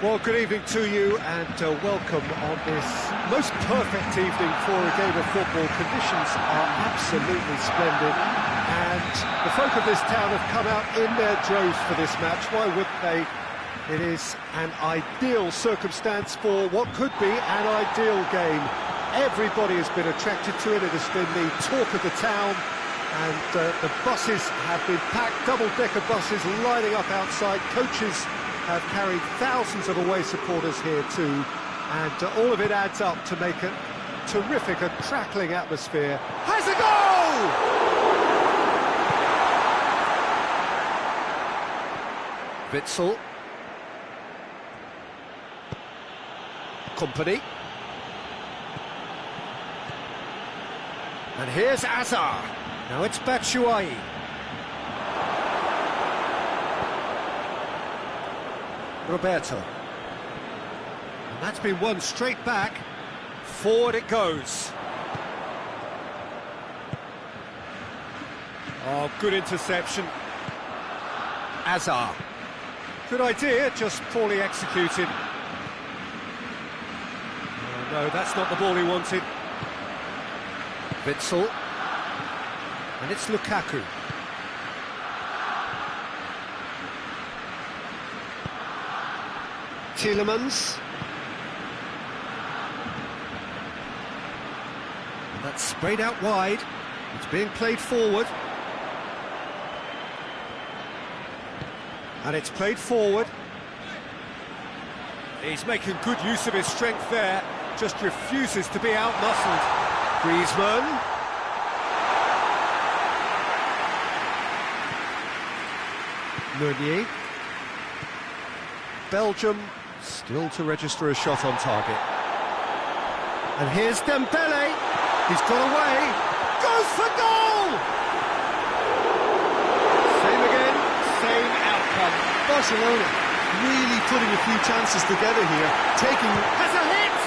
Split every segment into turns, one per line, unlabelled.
Well, good evening to you and welcome on this most perfect evening for a game of football. Conditions are absolutely splendid and the folk of this town have come out in their droves for this match. Why wouldn't they? It is an ideal circumstance for what could be an ideal game. Everybody has been attracted to it. It has been the talk of the town and the buses have been packed, double-decker buses lining up outside. Coaches have carried thousands of away supporters here too, and all of it adds up to make a terrific and crackling atmosphere. Has a goal! Witsel. Company. And here's Azar. Now it's Batshuayi. Roberto. And that's been won straight back. Forward it goes. Oh, good interception. Azar. Good idea, just poorly executed. Oh, no, that's not the ball he wanted. Witsel. And it's Lukaku. Tielemans. That's sprayed out wide. It's being played forward. And it's played forward. He's making good use of his strength there. Just refuses to be out-muscled. Griezmann. Meunier. Belgium still to register a shot on target. And here's Dembele. He's got away. Goes for goal! Same again, same outcome.
Barcelona really putting a few chances together here. Taking...
Has a hit!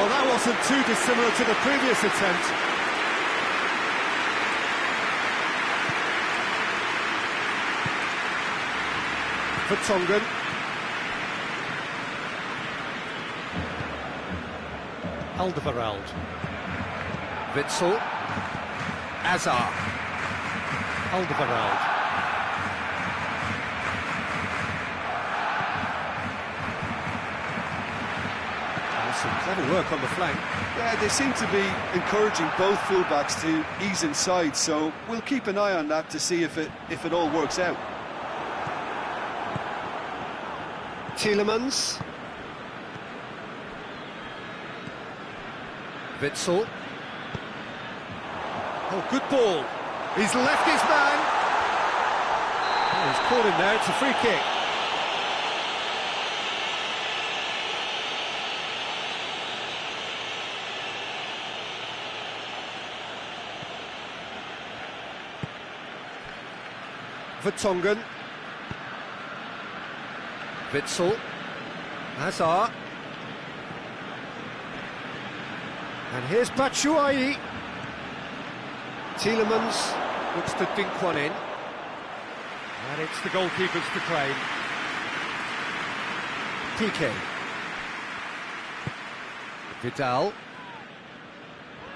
Well, that wasn't too dissimilar to the previous attempt. Vertonghen. Alderweireld. Witsel. Azar. Alderweireld. Some clever work on the flank.
Yeah, they seem to be encouraging both fullbacks to ease inside, so we'll keep an eye on that to see if it all works out.
Tielemans. Witsel. Oh, good ball. He's left his man. Oh, he's caught him there, it's a free kick. Vertonghen. Witsel. Hazard. And here's Batshuayi. Tielemans looks to dink one in. And it's the goalkeeper's to claim. Piqué. Vidal.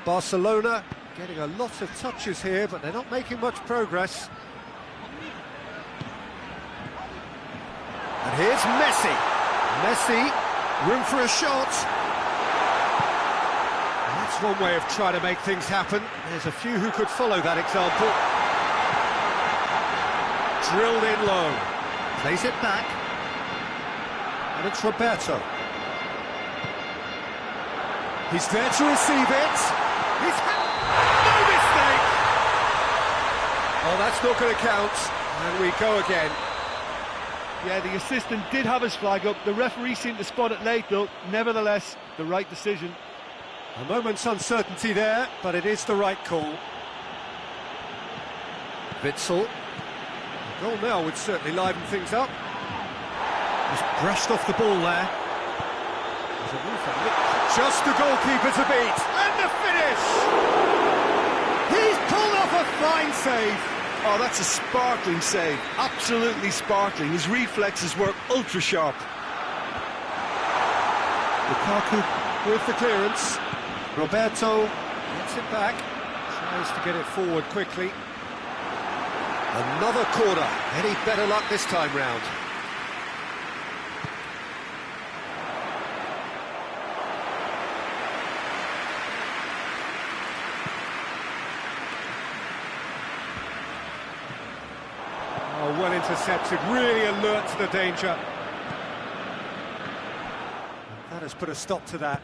Barcelona getting a lot of touches here, but they're not making much progress. And here's Messi. Messi, room for a shot. That's one way of trying to make things happen. There's a few who could follow that example. Drilled in low. Plays it back. And it's Roberto. He's there to receive it. He's no mistake! Oh, that's not going to count. And we go again.
Yeah, the assistant did have his flag up. The referee seemed to spot it late, though. Nevertheless, the right decision.
A moment's uncertainty there, but it is the right call. Witsel. A goal now would certainly liven things up. Just brushed off the ball there. Just the goalkeeper to beat. And the finish! He's pulled off a fine save.
Oh, that's a sparkling save. Absolutely sparkling. His reflexes were ultra sharp.
Lukaku with the clearance.
Roberto
Gets it back. Tries to get it forward quickly. Another corner. Any better luck this time round? Oh, well intercepted, really alert to the danger. That has put a stop to that.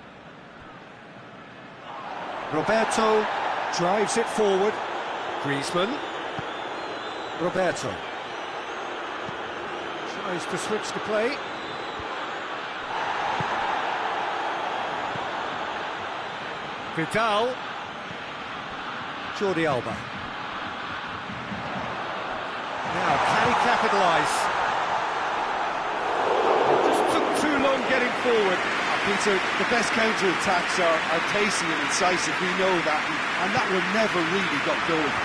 Roberto drives it forward. Griezmann. Roberto tries to switch the play. Vidal. Jordi Alba. Now, can he capitalise? It just took too long getting forward.
Peter, the best counter-attacks are pacey and incisive, we know that, and that one never really got going.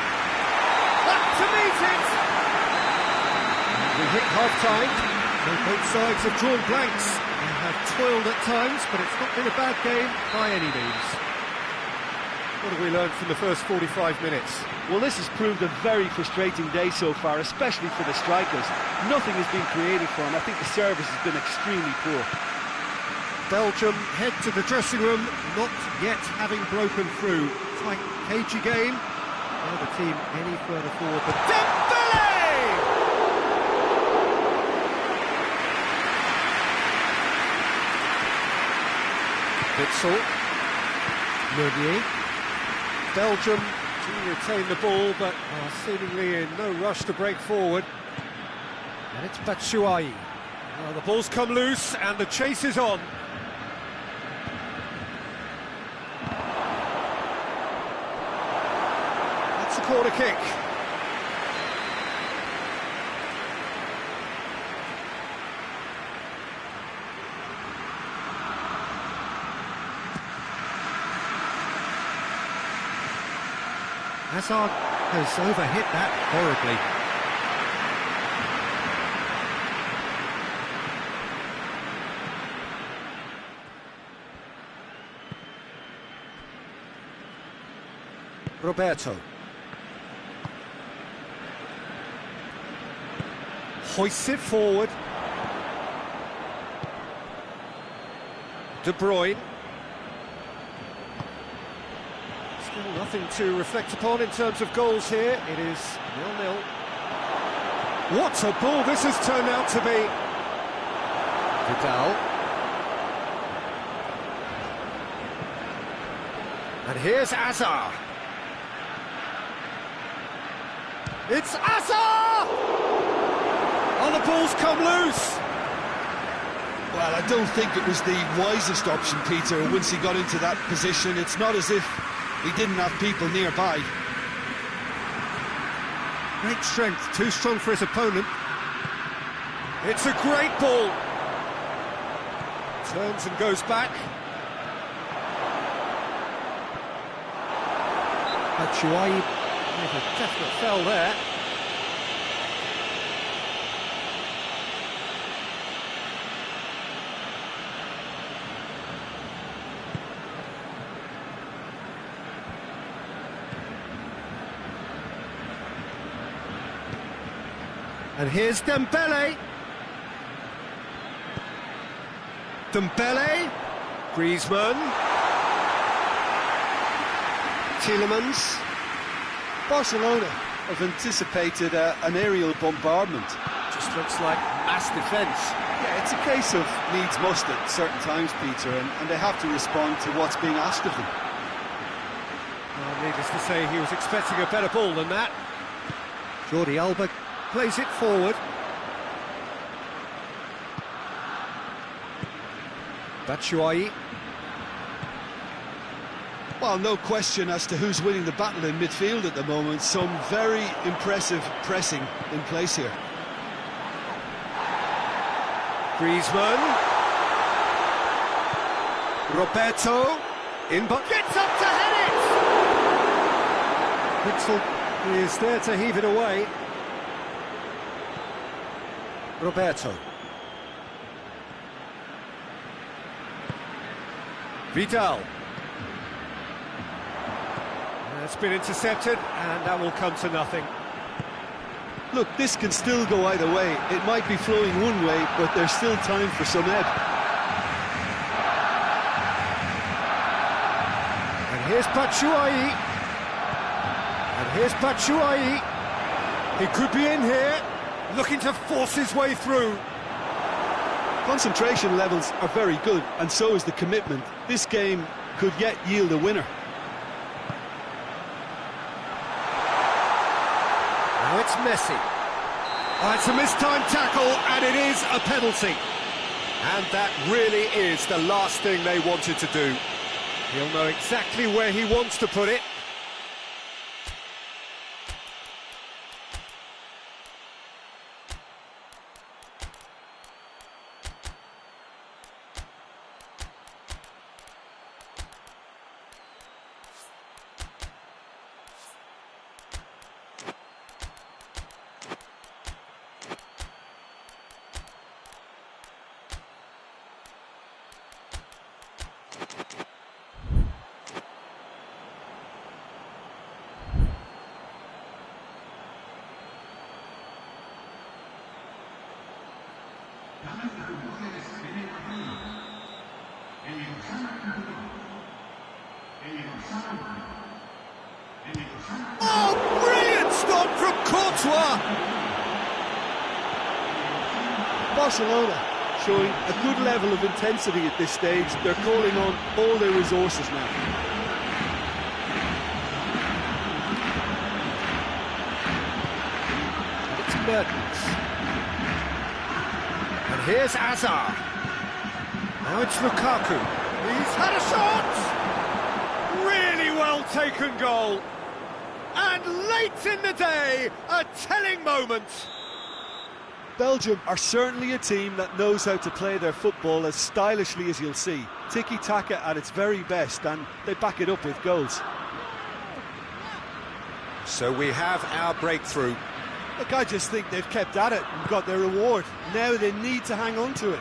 Up to meet it! We hit half-time, and both sides have drawn blanks. They have toiled at times, but it's not been a bad game by any means. What have we learned from the first 45 minutes?
Well, this has proved a very frustrating day so far, especially for the strikers. Nothing has been created for them. I think the service has been extremely poor.
Belgium head to the dressing room, not yet having broken through. Tight, cagey game. Now the team any further forward, but Dembele! Witsel. Meunier. Belgium to retain the ball, but are seemingly in no rush to break forward. And it's Batshuayi. Well, the ball's come loose, and the chase is on. That's a corner kick. Hazard has overhit that horribly. Roberto. Hoists it forward. De Bruyne. Still nothing to reflect upon in terms of goals here. It is 0-0. What a ball this has turned out to be. Vidal. And here's Azar. It's Azar! Oh, the ball's come loose.
Well, I don't think it was the wisest option, Peter, once he got into that position. It's not as if he didn't have people nearby.
Great strength, too strong for his opponent. It's a great ball. Turns and goes back. Batshuayi with a definite fell there. And here's Dembele. Dembele. Griezmann. Tielemans.
Barcelona have anticipated an aerial bombardment.
Just looks like mass defence.
Yeah, it's a case of needs must at certain times, Peter, and they have to respond to what's being asked of them.
Well, needless to say, he was expecting a better ball than that. Jordi Alba plays it forward. Batshuayi.
Well, no question as to who's winning the battle in midfield at the moment. Some very impressive pressing in place here.
Griezmann. Roberto. In but gets up to head it! Witsel He is there to heave it away. Roberto. Vidal. It's been intercepted, and that will come to nothing.
Look, this can still go either way. It might be flowing one way, but there's still time for some ebb.
And here's Batshuayi. And here's Batshuayi. He could be in here, looking to force his way through.
Concentration levels are very good, and so is the commitment. This game could yet yield a winner.
Now it's Messi. Oh, it's a mistimed tackle, and it is a penalty. And that really is the last thing they wanted to do. He'll know exactly where he wants to put it. Oh, brilliant stop from Courtois!
Barcelona showing a good level of intensity at this stage. They're calling on all their resources now.
It's Mertens. And here's Hazard. Now it's Lukaku. He's had a shot! Really well taken goal. And late in the day, a telling moment.
Belgium are certainly a team that knows how to play their football as stylishly as you'll see. Tiki-taka at its very best, and they back it up with goals.
So we have our breakthrough.
Look, I just think they've kept at it and got their reward. Now they need to hang on to it.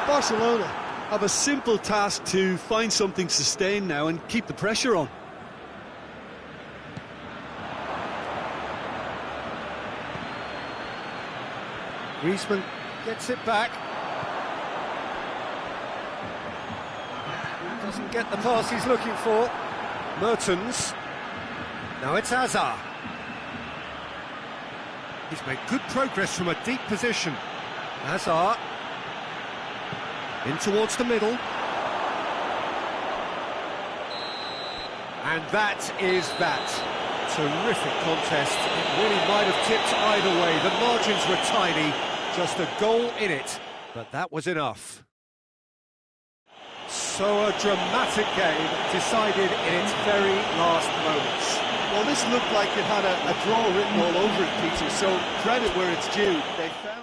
Barcelona have a simple task to find something sustained now and keep the pressure on.
Griezmann gets it back. Doesn't get the pass he's looking for. Mertens. Now it's Hazard. He's made good progress from a deep position. Hazard. In towards the middle. And that is that. Terrific contest. It really might have tipped either way. The margins were tiny. Just a goal in it, but that was enough. So a dramatic game decided in its very last moments.
Well, this looked like it had a draw written all over it, Peter, so credit where it's due. They found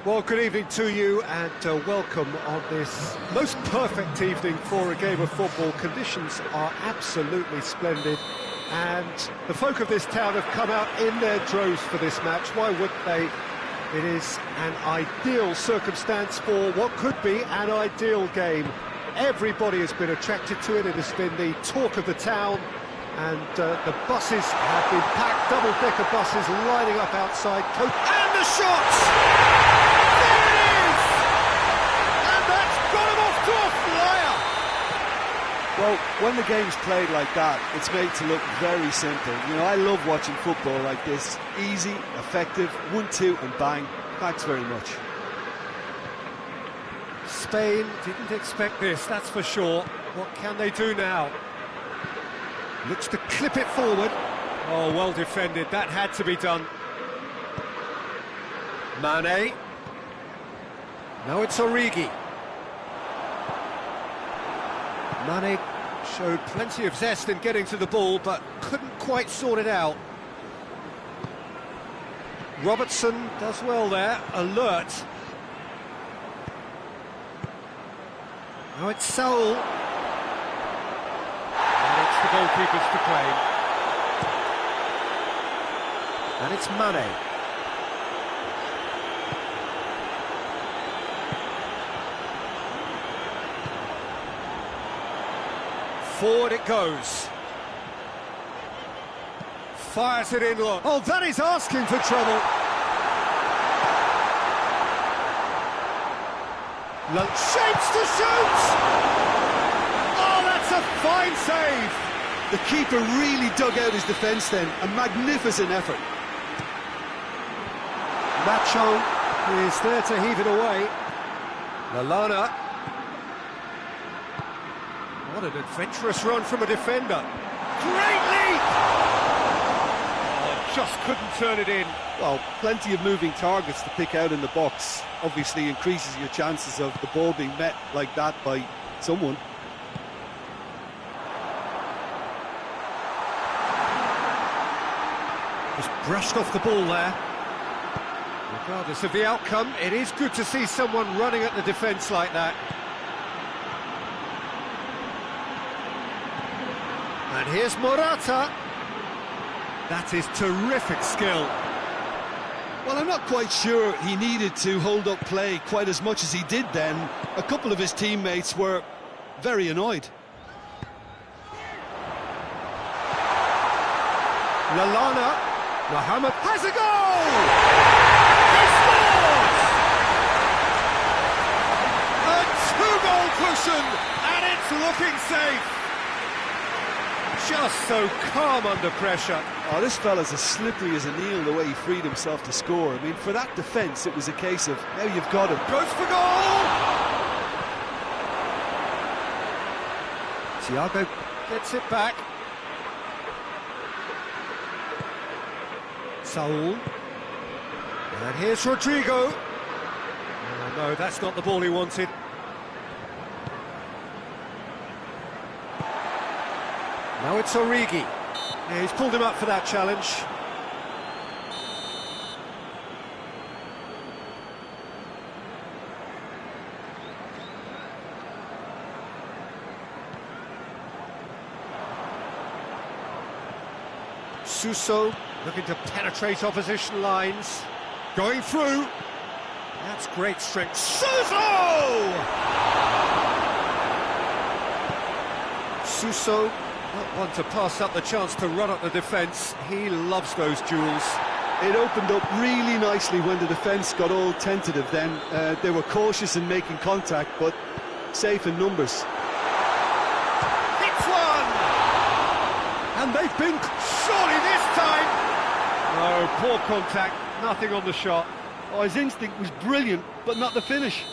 Well, good evening to you and welcome on this most perfect evening for a game of football. Conditions are absolutely splendid and the folk of this town have come out in their droves for this match. Why wouldn't they? It is an ideal circumstance for what could be an ideal game. Everybody has been attracted to it. It has been the talk of the town, and the buses have been packed, double-decker buses lining up outside. And the shots! There it is! And that's got him off to a flyer!
Well, when the game's played like that, it's made to look very simple. You know, I love watching football like this. Easy, effective, 1-2 and bang. Thanks very much.
Spain didn't expect this, that's for sure. What can they do now? Looks to clip it forward. Oh, well defended, that had to be done. Mane. Now it's Origi. Mane showed plenty of zest in getting to the ball, but couldn't quite sort it out. Robertson does well there, alert. Now it's Saul. And it's the goalkeepers to claim. And it's Mane. Forward it goes. Fires it in low. Oh, that is asking for trouble. Shapes to shoot! Oh, that's a fine save!
The keeper really dug out his defence then. A magnificent effort.
Nacho is there to heave it away. Lallana. What an adventurous run from a defender. Great leap! Oh, just couldn't turn it in.
Well, plenty of moving targets to pick out in the box. Obviously increases your chances of the ball being met like that by someone.
Just brushed off the ball there. Regardless of the outcome, it is good to see someone running at the defence like that. And here's Morata. That is terrific skill.
Well, I'm not quite sure he needed to hold up play quite as much as he did then. A couple of his teammates were very annoyed.
Lallana. Mohamed has a goal! He scores! A two-goal cushion, and it's looking safe. Just so calm under pressure.
Oh, this fella's as slippery as an eel the way he freed himself to score. I mean, for that defence, it was a case of, now you've got him.
Goes for goal! Thiago gets it back. Saul. And here's Rodrigo. Oh, no, that's not the ball he wanted. Now it's Origi. Yeah, he's pulled him up for that challenge. Suso looking to penetrate opposition lines. Going through. That's great strength. Suso! Suso. Not one to pass up the chance to run up the defence. He loves those duels.
It opened up really nicely when the defence got all tentative then. They were cautious in making contact, but safe in numbers.
Hits one! And they've been... Surely this time! No, poor contact, nothing on the shot.
Oh, his instinct was brilliant, but not the finish.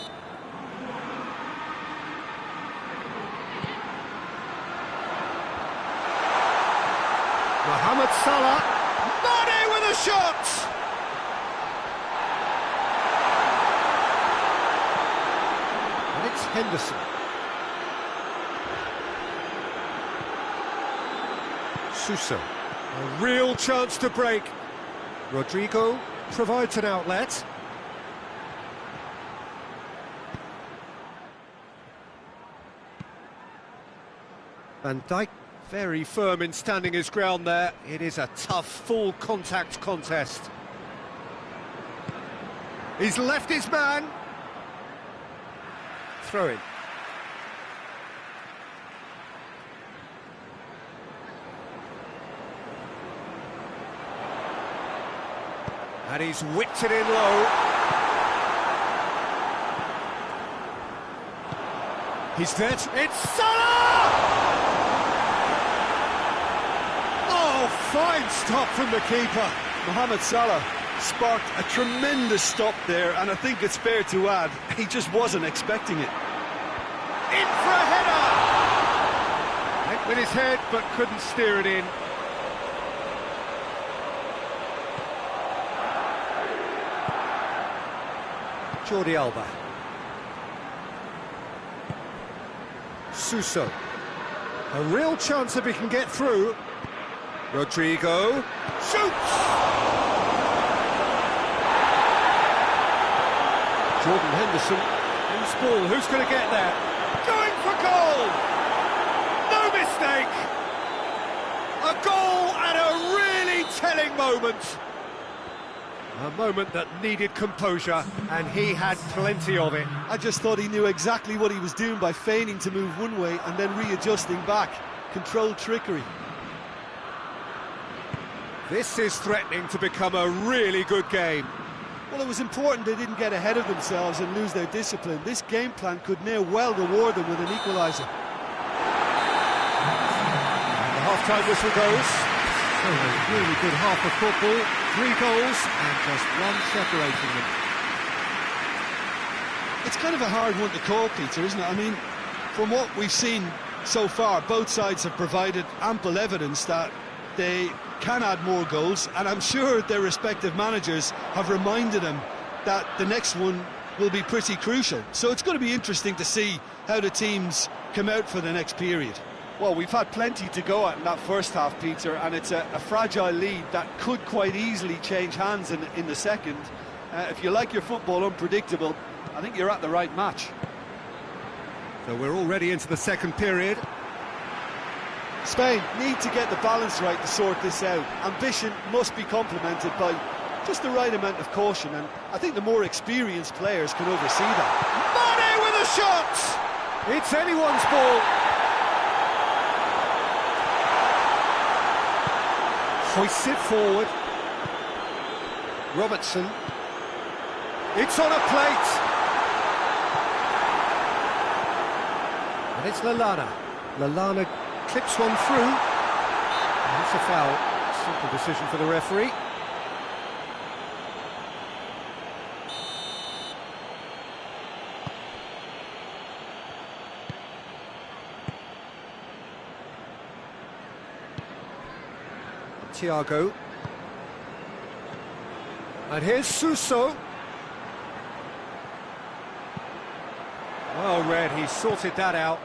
Mohamed Salah, Mane with a shot! And it's Henderson. Suso, a real chance to break. Rodrigo provides an outlet. Van Dijk very firm in standing his ground there. It is a tough, full contact contest. He's left his man. Throw in. And he's whipped it in low. He's there. It's Salah! Oh, fine stop from the keeper.
Mohamed Salah sparked a tremendous stop there, and I think it's fair to add, he just wasn't expecting it.
In for a header! Went with his head, but couldn't steer it in. Jordi Alba. Suso. A real chance if he can get through. Rodrigo. Shoots! Jordan Henderson. Loose ball. Who's going to get there? Going for goal! No mistake! A goal at a really telling moment. A moment that needed composure, and he had plenty of it.
I just thought he knew exactly what he was doing by feigning to move one way and then readjusting back. Controlled trickery.
This is threatening to become a really good game.
Well, it was important they didn't get ahead of themselves and lose their discipline. This game plan could now well reward them with an equaliser.
The half-time whistle goes. So a really good half of football, 3 goals and just one separating them.
It's kind of a hard one to call, Peter, isn't it? I mean, from what we've seen so far, both sides have provided ample evidence that they can add more goals, and I'm sure their respective managers have reminded them that the next one will be pretty crucial. So it's going to be interesting to see how the teams come out for the next period. Well, we've had plenty to go at in that first half, Peter, and it's a fragile lead that could quite easily change hands in the second. If you like your football unpredictable, I think you're at the right match.
So we're already into the second period.
Spain need to get the balance right to sort this out. Ambition must be complemented by just the right amount of caution, and I think the more experienced players can oversee that.
Mane with a shot! It's anyone's ball. Hoists it forward. Robertson. It's on a plate. And it's Lallana. Lallana clips one through. And it's a foul. Simple decision for the referee. Thiago. And here's Suso. Well read, he sorted that out.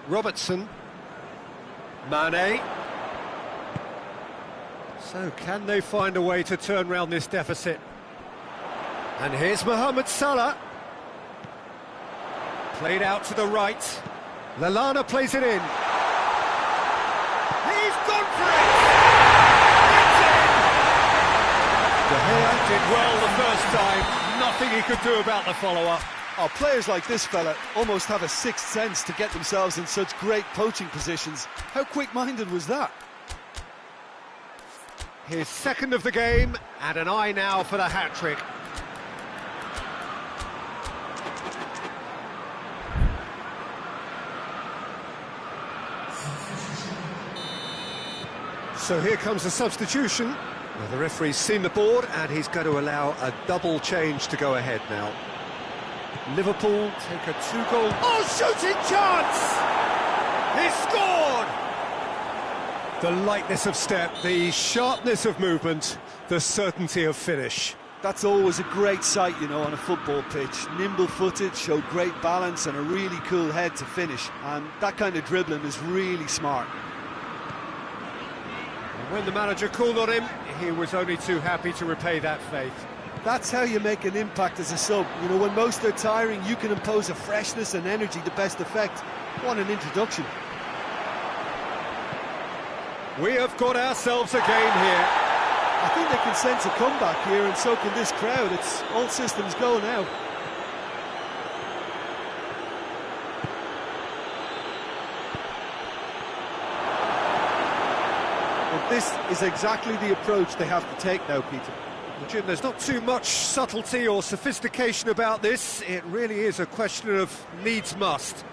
Robertson. Mane. So can they find a way to turn round this deficit? And here's Mohamed Salah. Played out to the right. Lallana plays it in. He's gone for it! It's in! De Gea did well the first time. Nothing he could do about the follow-up.
Oh, players like this fella almost have a sixth sense to get themselves in such great poaching positions. How quick-minded was that?
His second of the game, and an eye now for the hat-trick. So here comes the substitution. Well, the referee's seen the board and he's going to allow a double change to go ahead now. Liverpool take a 2-goal... Oh, shooting chance! He scored! The lightness of step, the sharpness of movement, the certainty of finish.
That's always a great sight, you know, on a football pitch. Nimble-footed, showed great balance and a really cool head to finish. And that kind of dribbling is really smart.
When the manager called on him, he was only too happy to repay that faith.
That's how you make an impact as a sub. You know, when most are tiring, you can impose a freshness and energy to best effect. What an introduction.
We have got ourselves a game here.
I think they can sense a comeback here, and so can this crowd. It's all systems go now. But this is exactly the approach they have to take now, Peter.
Well, Jim, there's not too much subtlety or sophistication about this. It really is a question of needs must.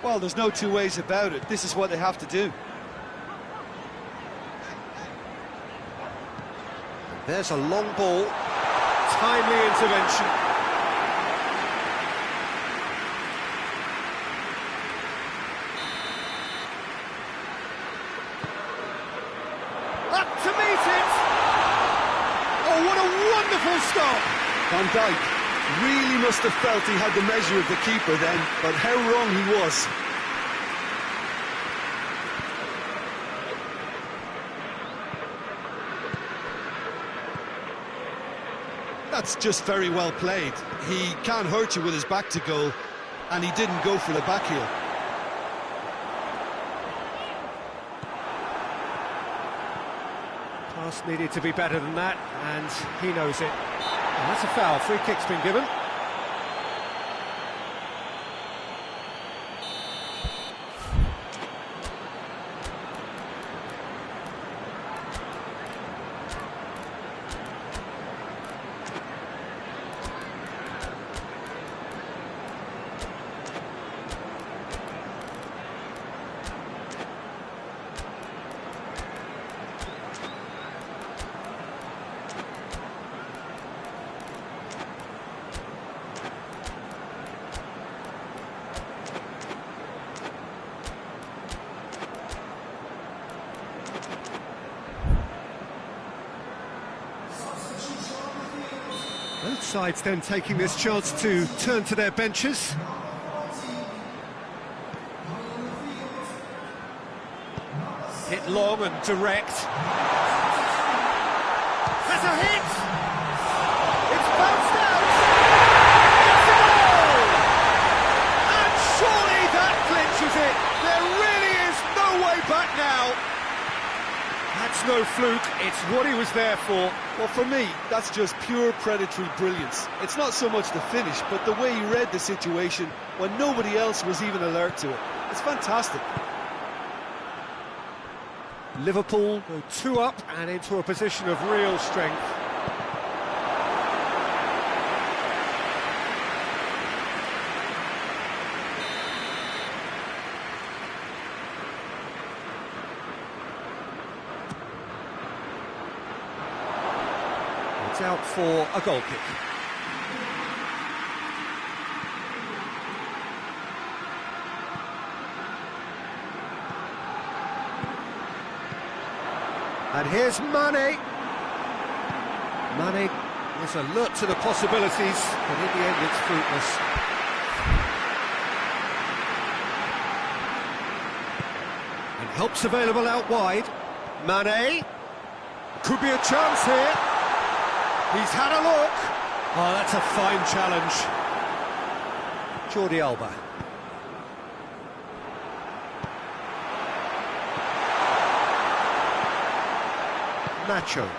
Well, there's no two ways about it. This is what they have to do.
There's a long ball, timely intervention. Up to meet it! Oh, what a wonderful stop!
Van Dijk really must have felt he had the measure of the keeper then, but how wrong he was. That's just very well played. He can't hurt you with his back to goal, and he didn't go for the back heel.
Pass needed to be better than that, and he knows it. And that's a foul. Free kick's been given. Both sides then taking this chance to turn to their benches. Hit long and direct. There's a hit! It's bounced out! It's a goal! And surely that clinches it! There really is no way back now! That's no fluke, it's what he was there for.
Well, for me, that's just pure predatory brilliance. It's not so much the finish, but the way he read the situation when nobody else was even alert to it. It's fantastic.
Liverpool go 2 up and into a position of real strength. It's out for a goal kick. And here's Mane. Mane is alert to the possibilities, but in the end it's fruitless. And help's available out wide. Mane. Could be a chance here. He's had a look. Oh, that's a fine challenge. Jordi Alba. Nacho.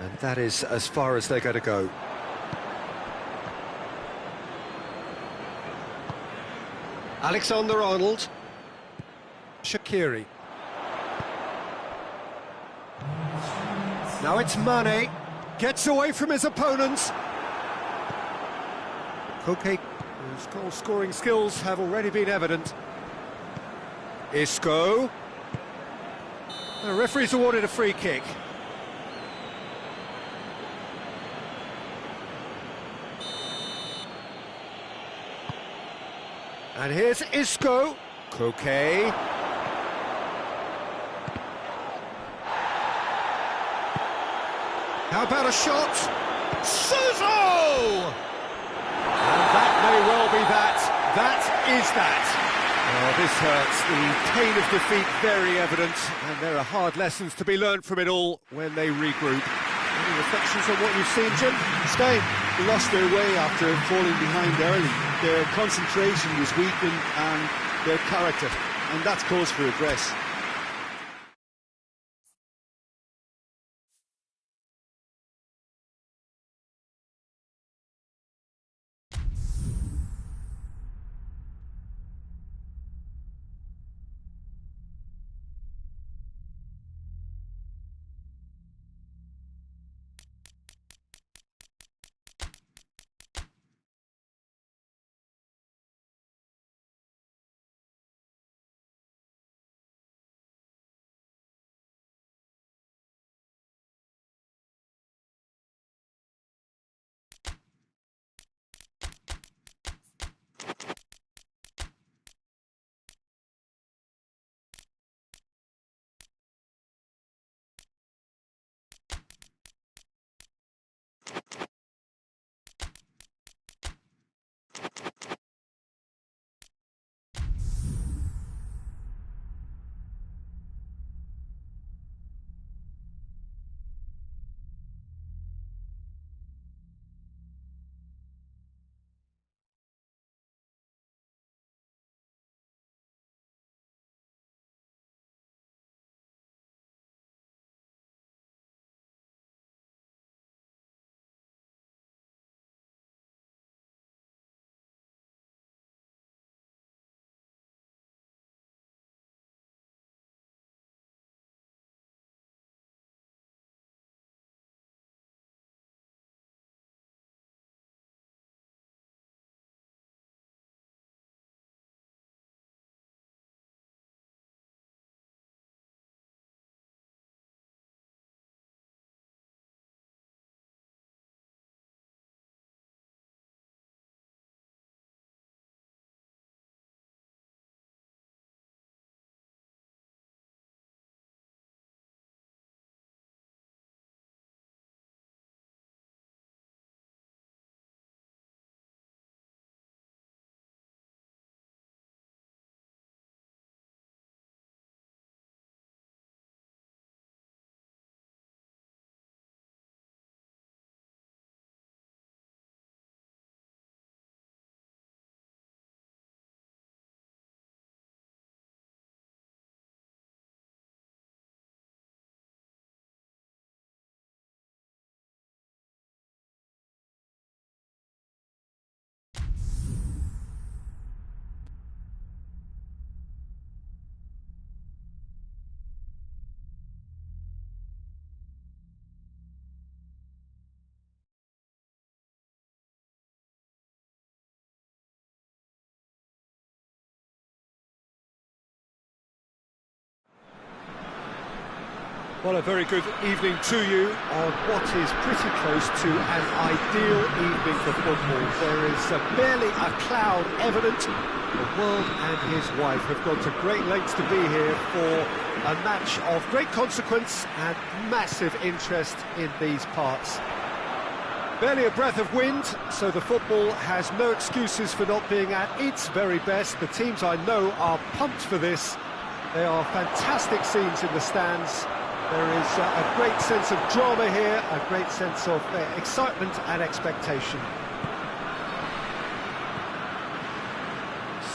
And that is as far as they're going to go. Alexander-Arnold. Shaqiri. Now it's Mane. Gets away from his opponents. Koke, whose goal-scoring skills have already been evident. Isco. The referee's awarded a free kick. And here's Isco. Koke. How about a shot? Suso! And that may well be that. That is that. Oh, this hurts. The pain of defeat very evident, and there are hard lessons to be learned from it all when they regroup. Any reflections on what you've seen, Jim?
Spain lost their way after falling behind early. Their concentration was weakened and their character, and that's cause for address.
Well, a very good evening to you on what is pretty close to an ideal evening for football. There is barely a cloud evident. The world and his wife have gone to great lengths to be here for a match of great consequence and massive interest in these parts. Barely a breath of wind, so the football has no excuses for not being at its very best. The teams I know are pumped for this. There are fantastic scenes in the stands. There is a great sense of drama here, a great sense of excitement and expectation.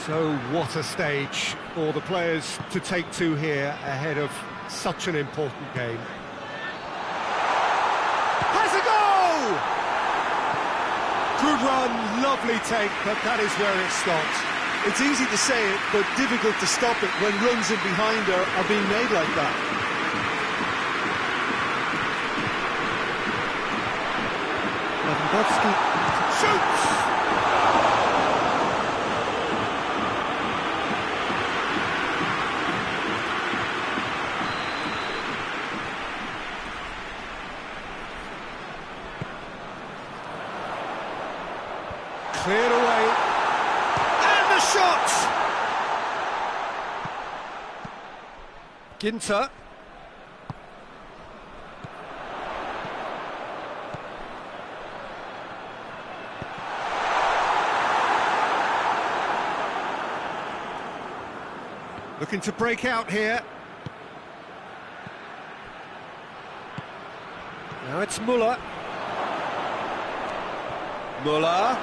So what a stage for the players to take to here ahead of such an important game. Has a goal! Good run, lovely take, but that is where it stopped.
It's easy to say it, but difficult to stop it when runs in behind are being made like that.
Shoots! Cleared away. And the shot! Ginter. Looking to break out here. Now it's Muller. Muller.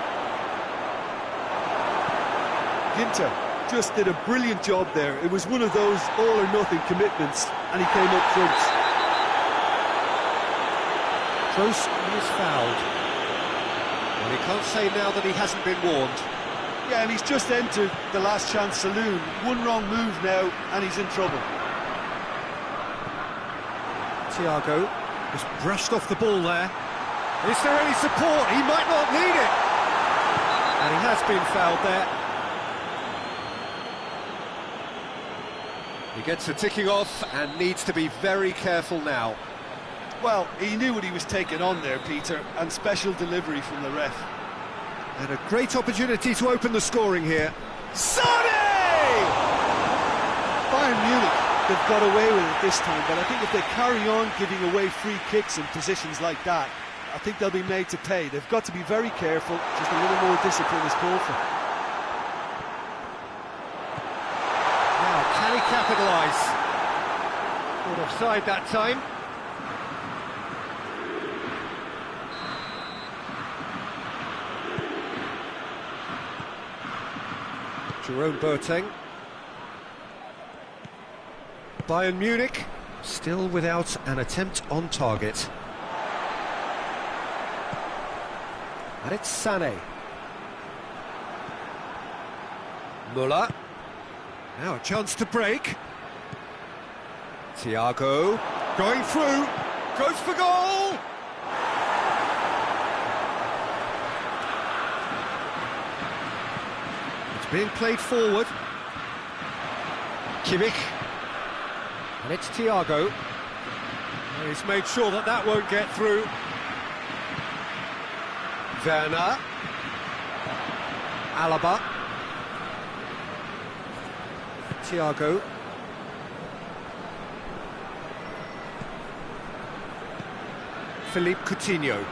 Ginter just did a brilliant job there. It was one of those all-or-nothing commitments, and he came up front.
Kroos was fouled. Well, he can't say now that he hasn't been warned.
Yeah, and he's just entered the last chance saloon. One wrong move now, and he's in trouble.
Thiago just brushed off the ball there. Is there any support? He might not need it. And he has been fouled there. He gets a ticking off and needs to be very careful now.
Well, he knew what he was taking on there, Peter, and special delivery from the ref.
And a great opportunity to open the scoring here. Sané!
Bayern Munich, they've got away with it this time, but I think if they carry on giving away free kicks in positions like that, I think they'll be made to pay. They've got to be very careful, just a little more discipline is called for.
Now, can he capitalise? Caught offside that time. Jerome Boateng. Bayern Munich still without an attempt on target. And it's Sané. Muller. Now a chance to break. Thiago going through. Goes for goal! It's being played forward. Kimmich. And it's Thiago. And he's made sure that that won't get through. Werner. Alaba. Thiago. Philippe Coutinho.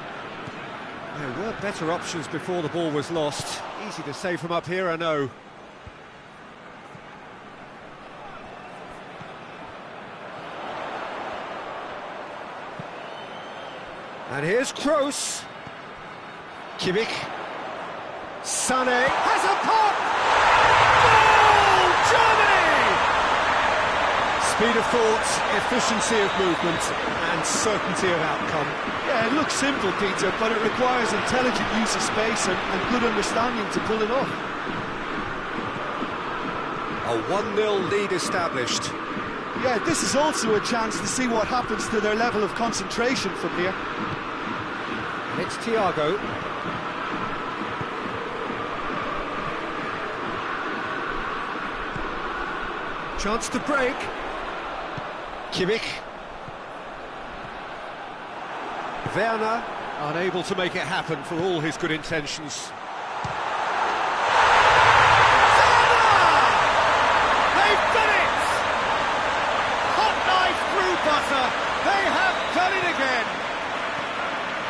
There were better options before the ball was lost. Easy to say from up here, I know. And here's Kroos. Kimmich. Sané has a pop! Goal! Germany! Speed of thought, efficiency of movement, and certainty of outcome.
Yeah, it looks simple, Peter, but it requires intelligent use of space and good understanding to pull it off.
A 1-0 lead established.
Yeah, this is also a chance to see what happens to their level of concentration from here.
And it's Thiago. Chance to break. Kimmich. Werner, unable to make it happen for all his good intentions. They've done it! Hot knife through butter. They have done it again.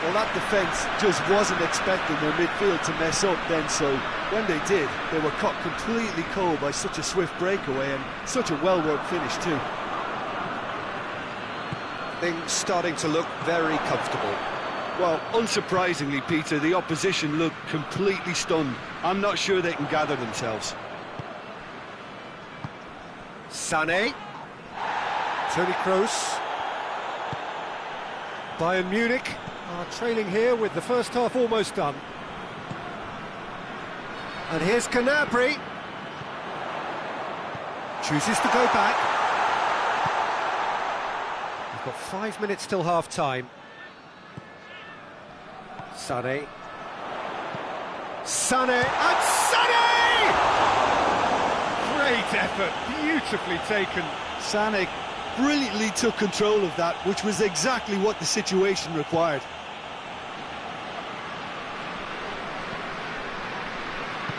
Well, that defence just wasn't expecting their midfield to mess up then, so when they did, they were caught completely cold by such a swift breakaway and such a well-worked finish too.
Things starting to look very comfortable.
Well, unsurprisingly, Peter, the opposition look completely stunned. I'm not sure they can gather themselves.
Sané. Toni Kroos. Bayern Munich are trailing here with the first half almost done. And here's Gnabry. Chooses to go back. We've got 5 minutes till half-time. Sané. Sané and Sané! Great effort, beautifully taken.
Sané brilliantly took control of that, which was exactly what the situation required.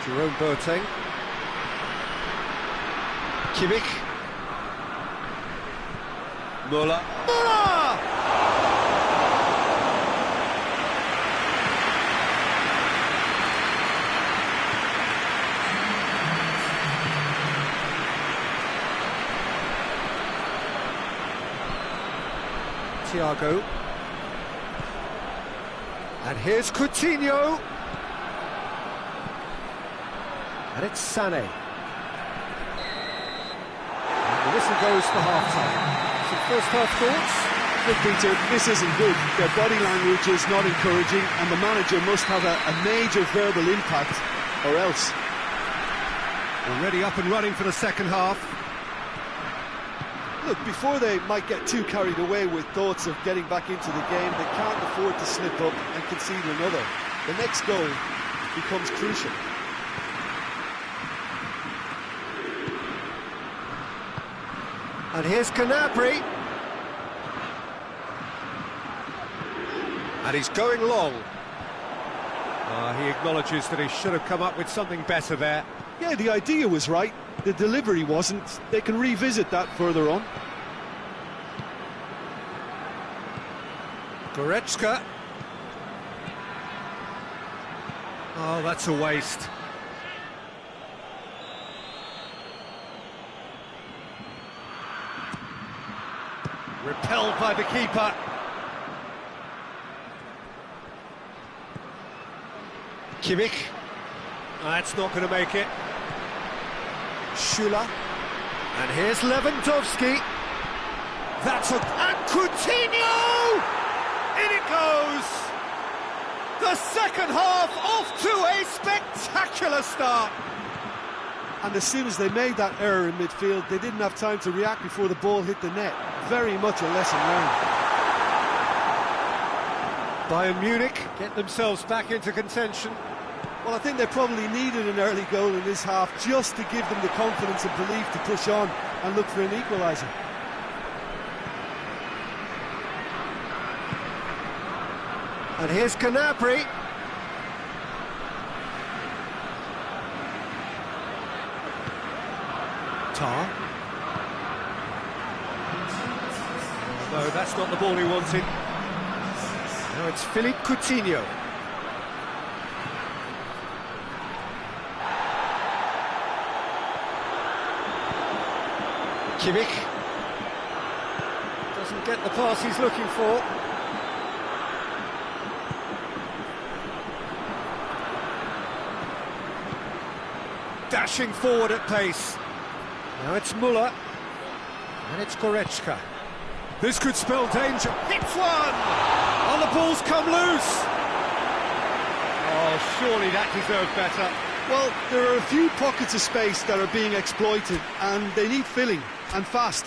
Jerome Boateng. Kimmich. Muller. Muller! Thiago. And here's Coutinho. And it's Sané. And the whistle goes for half-time. Some first-half thoughts?
Look, Peter, this isn't good. Their body language is not encouraging, and the manager must have a major verbal impact, or else.
Already up and running for the second half.
Look, before they might get too carried away with thoughts of getting back into the game, they can't afford to slip up and concede another. The next goal becomes crucial.
And here's Gnabry. And he's going long. He acknowledges that he should have come up with something better there.
Yeah, the idea was right. The delivery wasn't. They can revisit that further on.
Goretzka. Oh, that's a waste. Repelled by the keeper. Kimmich. That's not going to make it. Schüller. And here's Lewandowski. That's a... And Coutinho! In it goes! The second half off to a spectacular start.
And as soon as they made that error in midfield, they didn't have time to react before the ball hit the net. Very much a lesson learned.
Bayern Munich get themselves back into contention.
Well, I think they probably needed an early goal in this half just to give them the confidence and belief to push on and look for an equaliser.
And here's Gnabry. Tar. No, that's not the ball he wanted. Now it's Philippe Coutinho. Kimmich doesn't get the pass he's looking for. Dashing forward at pace. Now it's Müller. And it's Goretzka. This could spell danger. Hits one! Oh, the ball's come loose! Oh, surely that deserved better.
Well, there are a few pockets of space that are being exploited, and they need filling, and fast.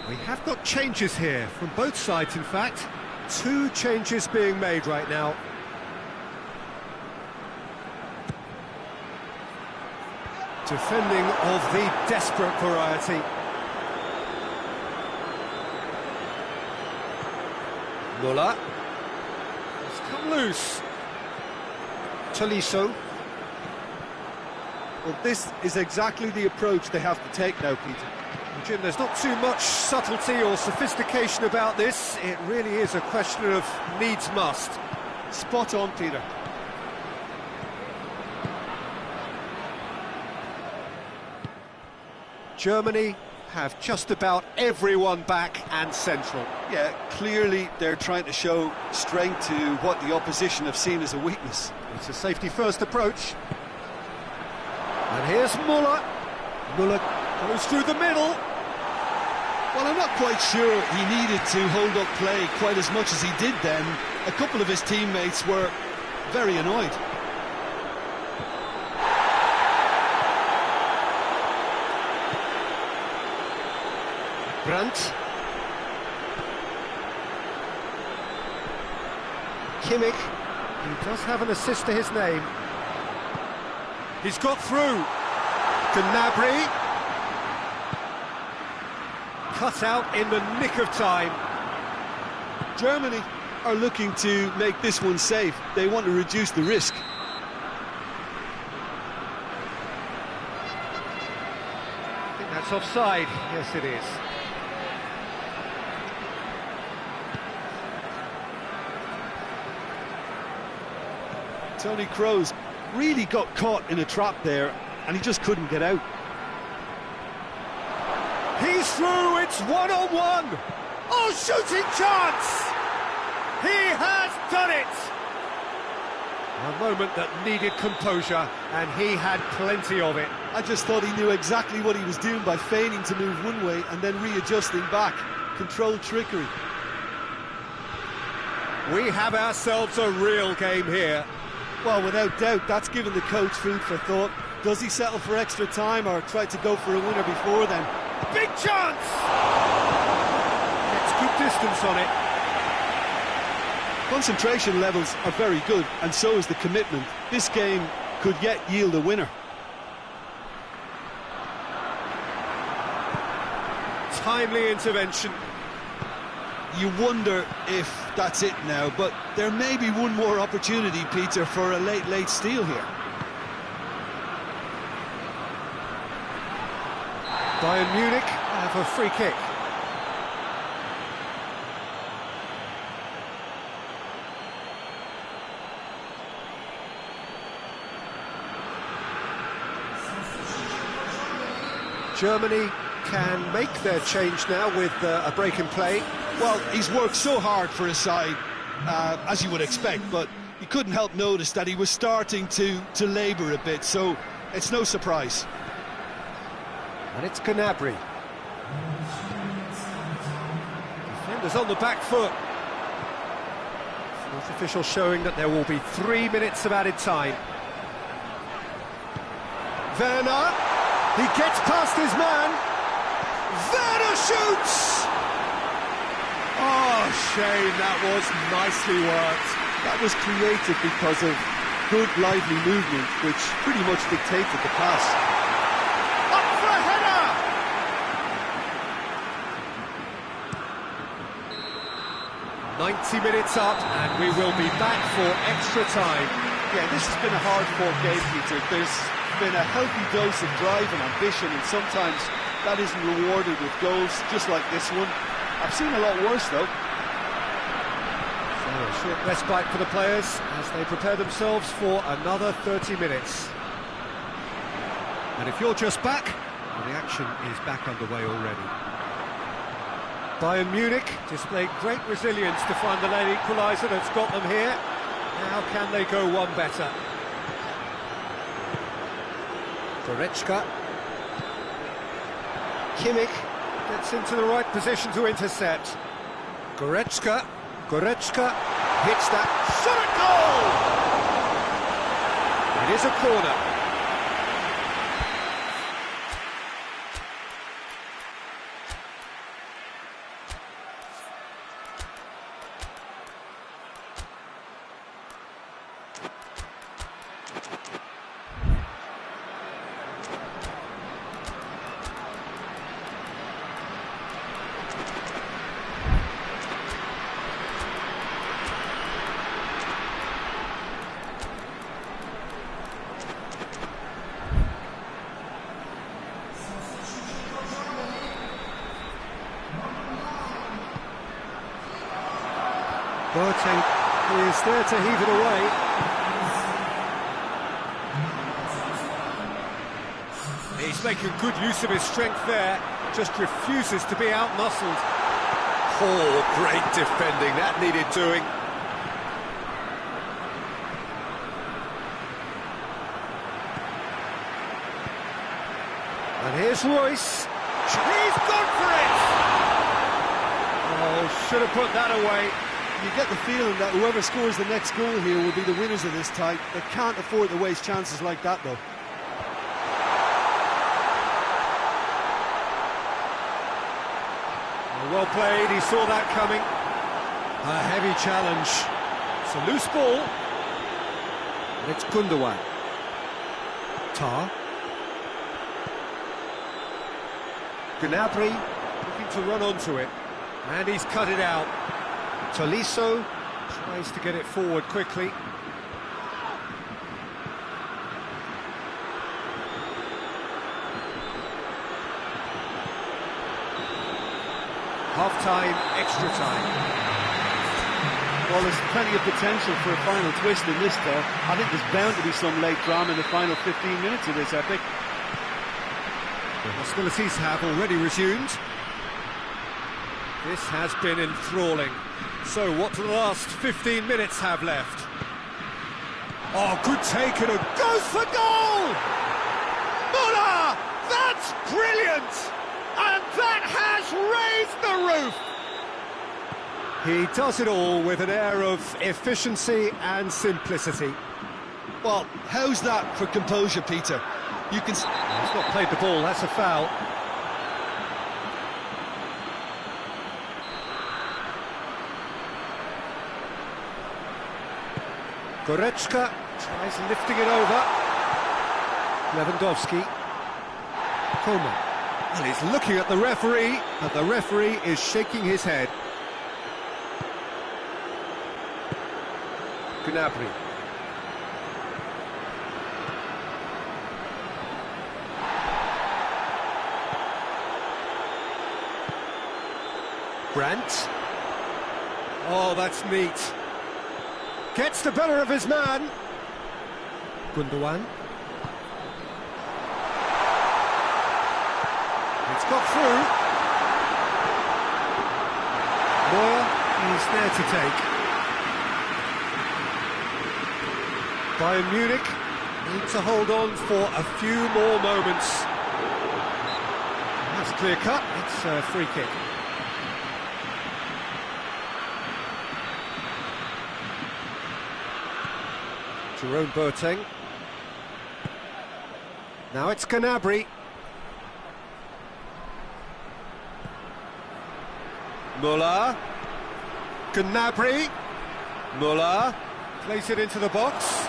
We have got changes here, from both sides in fact. 2 changes being made right now. Defending of the desperate variety. Müller. It's come loose. Tolisso.
Well, this is exactly the approach they have to take now, Peter.
Jim, there's not too much subtlety or sophistication about this. It really is a question of needs must.
Spot on, Peter.
Germany have just about everyone back and central.
Yeah, clearly they're trying to show strength to what the opposition have seen as a weakness.
It's a safety-first approach. And here's Müller. Müller goes through the middle.
Well, I'm not quite sure he needed to hold up play quite as much as he did then. A couple of his teammates were very annoyed.
Brandt. Kimmich. He does have an assist to his name. He's got through. Gnabry. Cut out in the nick of time.
Germany are looking to make this one safe. They want to reduce the risk.
I think that's offside. Yes, it is.
Toni Kroos really got caught in a trap there, and he just couldn't get out.
He's through, it's one-on-one! Oh, shooting chance! He has done it! A moment that needed composure, and he had plenty of it.
I just thought he knew exactly what he was doing by feigning to move one way and then readjusting back. Controlled trickery.
We have ourselves a real game here.
Well, without doubt, that's given the coach food for thought. Does he settle for extra time or try to go for a winner before then?
Big chance! It's good distance on it.
Concentration levels are very good, and so is the commitment. This game could yet yield a winner.
Timely intervention.
You wonder if that's it now, but there may be one more opportunity, Peter, for a late steal here.
Bayern Munich have a free kick. Germany can make their change now with a break in play.
Well, he's worked so hard for his side, as you would expect, but you couldn't help notice that he was starting to labour a bit, so it's no surprise.
And it's Gnabry. Defenders on the back foot. Fourth official showing that there will be 3 minutes of added time. Werner, he gets past his man. Werner shoots! Oh, shame, that was nicely worked.
That was created because of good, lively movement, which pretty much dictated the pass.
Up for a header! "90 minutes up, and we will be back for extra time."
Yeah, this has been a hard-fought game, Peter. There's been a healthy dose of drive and ambition, and sometimes that isn't rewarded with goals, just like this one. I've seen a lot worse, though.
So a short respite for the players as they prepare themselves for another 30 minutes. And if you're just back, well, the action is back underway already. Bayern Munich displayed great resilience to find the late equaliser that's got them here. Now can they go one better? Goretzka. Kimmich gets into the right position to intercept. Goretzka hits that shot at goal! It is a corner. Boateng is there to heave it away. He's making good use of his strength there, just refuses to be outmuscled. Oh, great defending, that needed doing. And here's Royce. He's gone for it! Oh, should have put that away.
You get the feeling that whoever scores the next goal here will be the winners of this tie. They can't afford to waste chances like that, though.
Well played, he saw that coming. A heavy challenge. It's a loose ball. And it's Gundogan. Tar. Gnabry looking to run onto it. And he's cut it out. Tolisso tries to get it forward quickly. Half-time, extra time.
Well, there's plenty of potential for a final twist in this, though. I think there's bound to be some late drama in the final 15 minutes of this epic.
The hostilities have already resumed. This has been enthralling. So, what do the last 15 minutes have left? Oh, good take, and it goes for goal! Muller! That's brilliant! And that has raised the roof! He does it all with an air of efficiency and simplicity.
Well, how's that for composure, Peter? You can...
He's not played the ball, that's a foul. Goretzka tries lifting it over. Lewandowski. Coleman. Well, he's looking at the referee, and the referee is shaking his head. Gnabry. Brandt. Oh, that's neat. Gets the better of his man. Gundogan. It's got through. Neuer is there to take. Bayern Munich need to hold on for a few more moments. That's clear cut. It's a free kick. Jerome Boateng. Now it's Gnabry. Muller. Gnabry. Muller plays it into the box.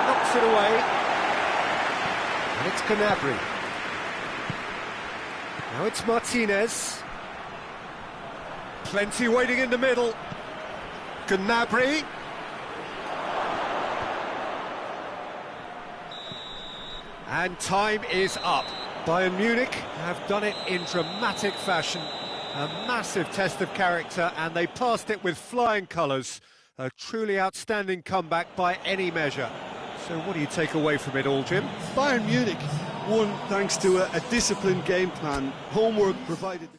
Knocks it away. And it's Gnabry. Now it's Martinez. Plenty waiting in the middle. Gnabry. And time is up. Bayern Munich have done it in dramatic fashion. A massive test of character, and they passed it with flying colours. A truly outstanding comeback by any measure. So what do you take away from it all, Jim?
Bayern Munich won thanks to a disciplined game plan. Homework provided...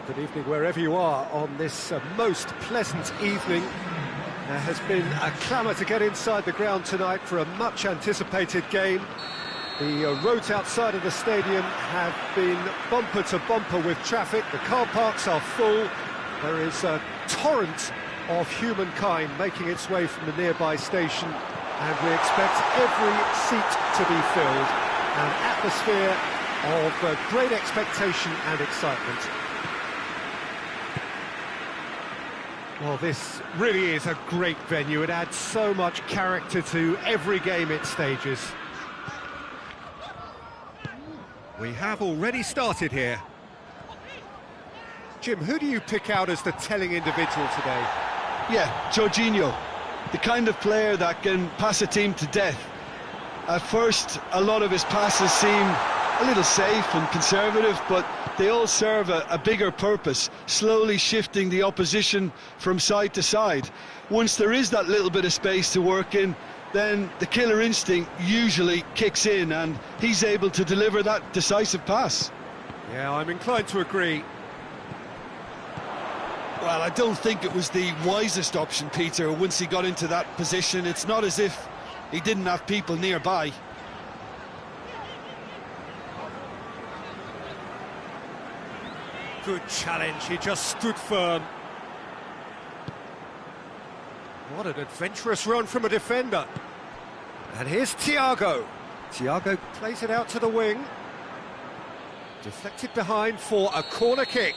Good evening wherever you are on this most pleasant evening. There has been a clamour to get inside the ground tonight for a much anticipated game. The roads outside of the stadium have been bumper to bumper with traffic. The car parks are full. There is a torrent of humankind making its way from the nearby station, and we expect every seat to be filled. An atmosphere of great expectation and excitement. Well, this really is a great venue. It adds so much character to every game it stages. We have already started here. Jim, who do you pick out as the telling individual today?
Yeah, Jorginho, the kind of player that can pass a team to death. At first, a lot of his passes seem a little safe and conservative, but they all serve a bigger purpose, slowly shifting the opposition from side to side. Once there is that little bit of space to work in, then the killer instinct usually kicks in, and he's able to deliver that decisive pass.
Yeah, I'm inclined to agree.
Well, I don't think it was the wisest option, Peter, once he got into that position. It's not as if he didn't have people nearby.
Good challenge, he just stood firm. What an adventurous run from a defender. And here's Thiago. Thiago plays it out to the wing. Deflected behind for a corner kick.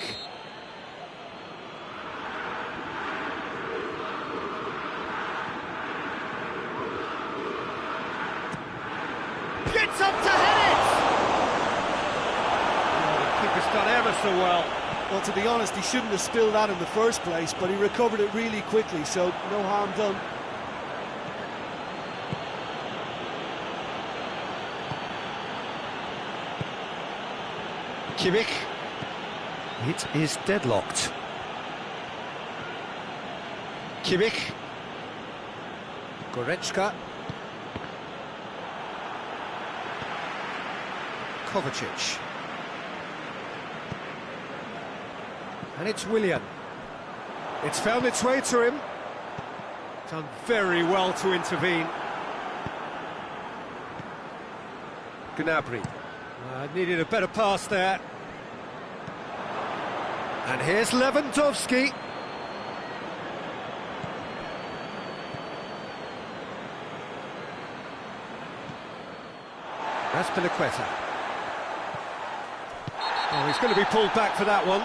Gets up to head it! Oh, the keeper's done ever so well.
Well, to be honest, he shouldn't have spilled that in the first place, but he recovered it really quickly, so no harm done.
Kimmich. It is deadlocked. Kimmich. Goretzka. Kovacic. And it's Willian. It's found its way to him. Done very well to intervene. Gnabry. Needed a better pass there. And here's Lewandowski. That's Piliqueta. Oh, he's going to be pulled back for that one.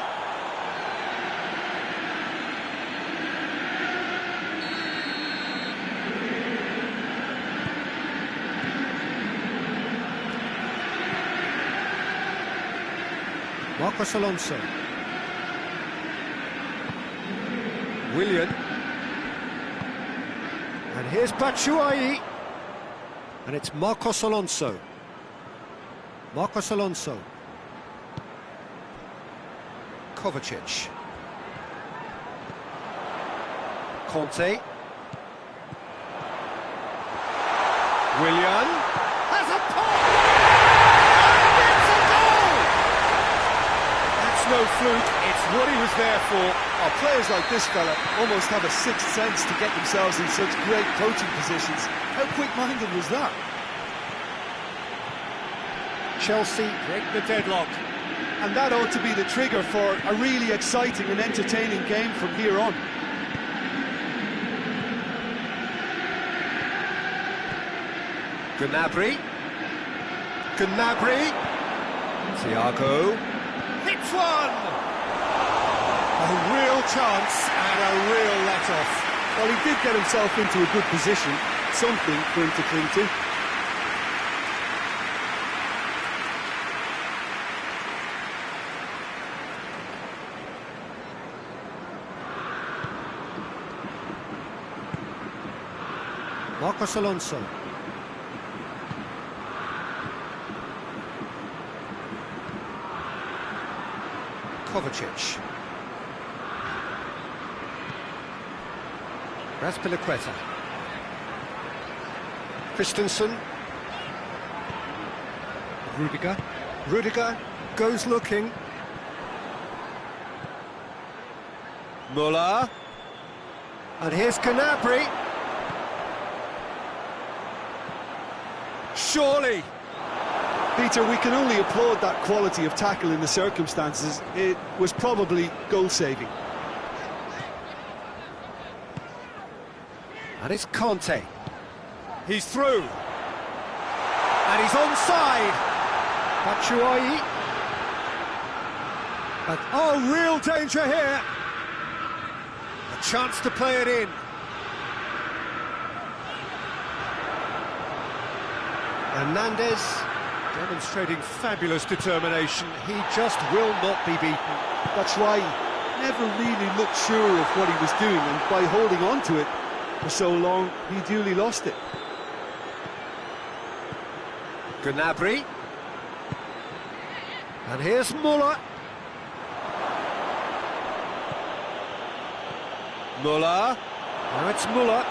Marcos Alonso. Willian. And here's Batshuayi. And it's Marcos Alonso. Marcos Alonso. Kovacic. Conte. Willian. Has a pop! And it's a goal! That's no fluke, it's what he was there for.
Oh, players like this fella almost have a sixth sense to get themselves in such great coaching positions. How quick-minded was that?
Chelsea break the deadlock.
And that ought to be the trigger for a really exciting and entertaining game from here on.
Gnabry. Gnabry. Thiago. Hits one! A real chance and a real let-off.
Well, he did get himself into a good position, something for him to cling to.
Marcos Alonso. Kovacic. That's Piliqueta. Christensen. Rudiger. Rudiger goes looking. Muller. And here's Gnabry. Surely.
Peter, we can only applaud that quality of tackle in the circumstances. It was probably goal-saving.
And it's Conte. He's through. And he's onside. Dixuha. Oh, real danger here. A chance to play it in. Hernandez demonstrating fabulous determination. He just will not be beaten.
That's right. Never really looked sure of what he was doing, and by holding on to it for so long, he duly lost it.
Gnabry. And here's Muller. Muller. Now it's Muller.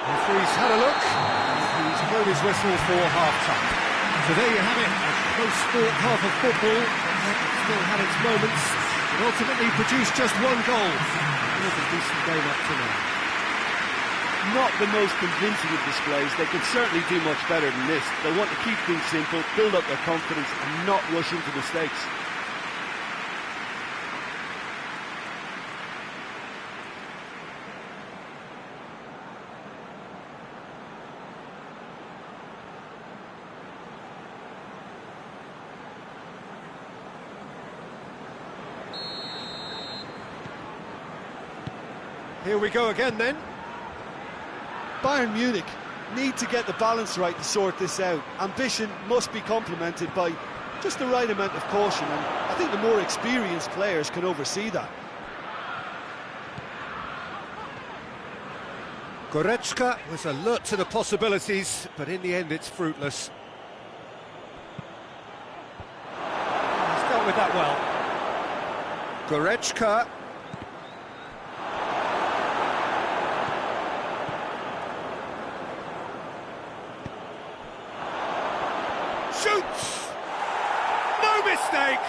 Referee's had a look. He's blown his whistle for half-time. So there you have it, a close sport half of football. Still had its moments, but ultimately produced just one goal. It was a decent game up to now.
Not the most convincing of displays. They could certainly do much better than this. They want to keep things simple, build up their confidence and not rush into mistakes.
Here we go again then.
Bayern Munich need to get the balance right to sort this out. Ambition must be complemented by just the right amount of caution, and I think the more experienced players can oversee that.
Goretzka was alert to the possibilities, but in the end it's fruitless. He's dealt with that well. Goretzka. Shoots! No mistake!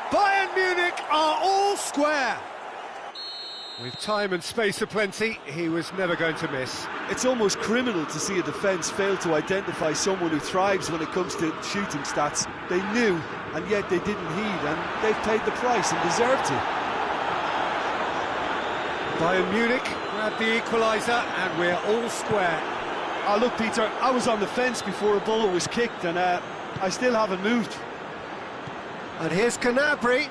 Bayern Munich are all square. With time and space aplenty, he was never going to miss.
It's almost criminal to see a defence fail to identify someone who thrives when it comes to shooting stats. They knew, and yet they didn't heed, and they've paid the price and deserve to.
Bayern Munich grabbed the equaliser, and we're all square.
Oh, look, Peter, I was on the fence before a ball was kicked, and I still haven't moved.
And here's Gnabry.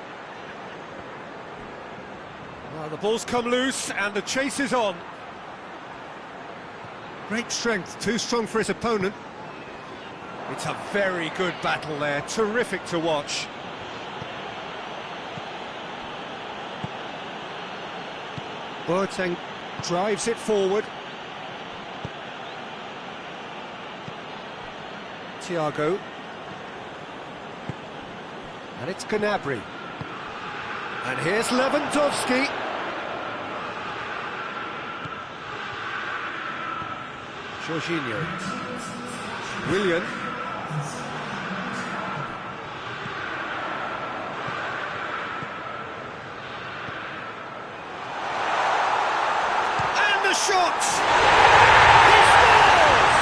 Well, the ball's come loose, and the chase is on. Great strength, too strong for his opponent. It's a very good battle there, terrific to watch. Boateng drives it forward. Thiago. And it's Gnabry. And here's Lewandowski. Jorginho. Willian. And the shot! He scores!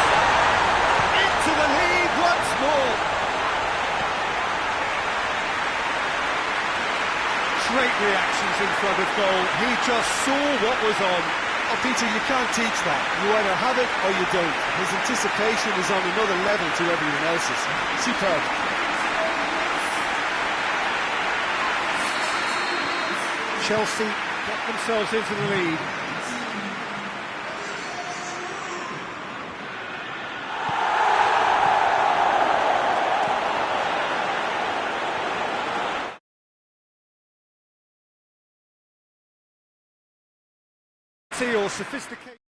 Into the lead once more. Great reactions in front of goal. He just saw what was on.
Oh, Peter, you can't teach that. You either have it or you don't. His anticipation is on another level to everyone else's. Superb.
Chelsea get themselves into the lead. Or sophisticated.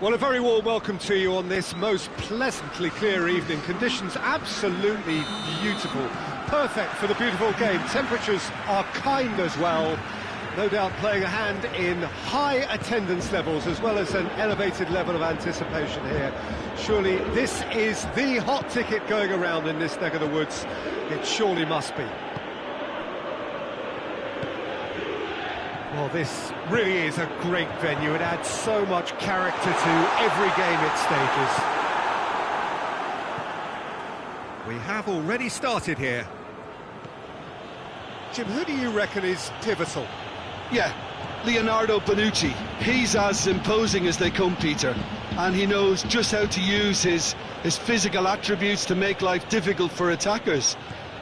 Well, a very warm welcome to you on this most pleasantly clear evening. Conditions absolutely beautiful. Perfect for the beautiful game. Temperatures are kind as well. No doubt playing a hand in high attendance levels as well as an elevated level of anticipation here. Surely this is the hot ticket going around in this neck of the woods. It surely must be. Well, this really is a great venue. It adds so much character to every game it stages. We have already started here. Jim, who do you reckon is pivotal?
Yeah, Leonardo Bonucci. He's as imposing as they come, Peter, and he knows just how to use his physical attributes to make life difficult for attackers.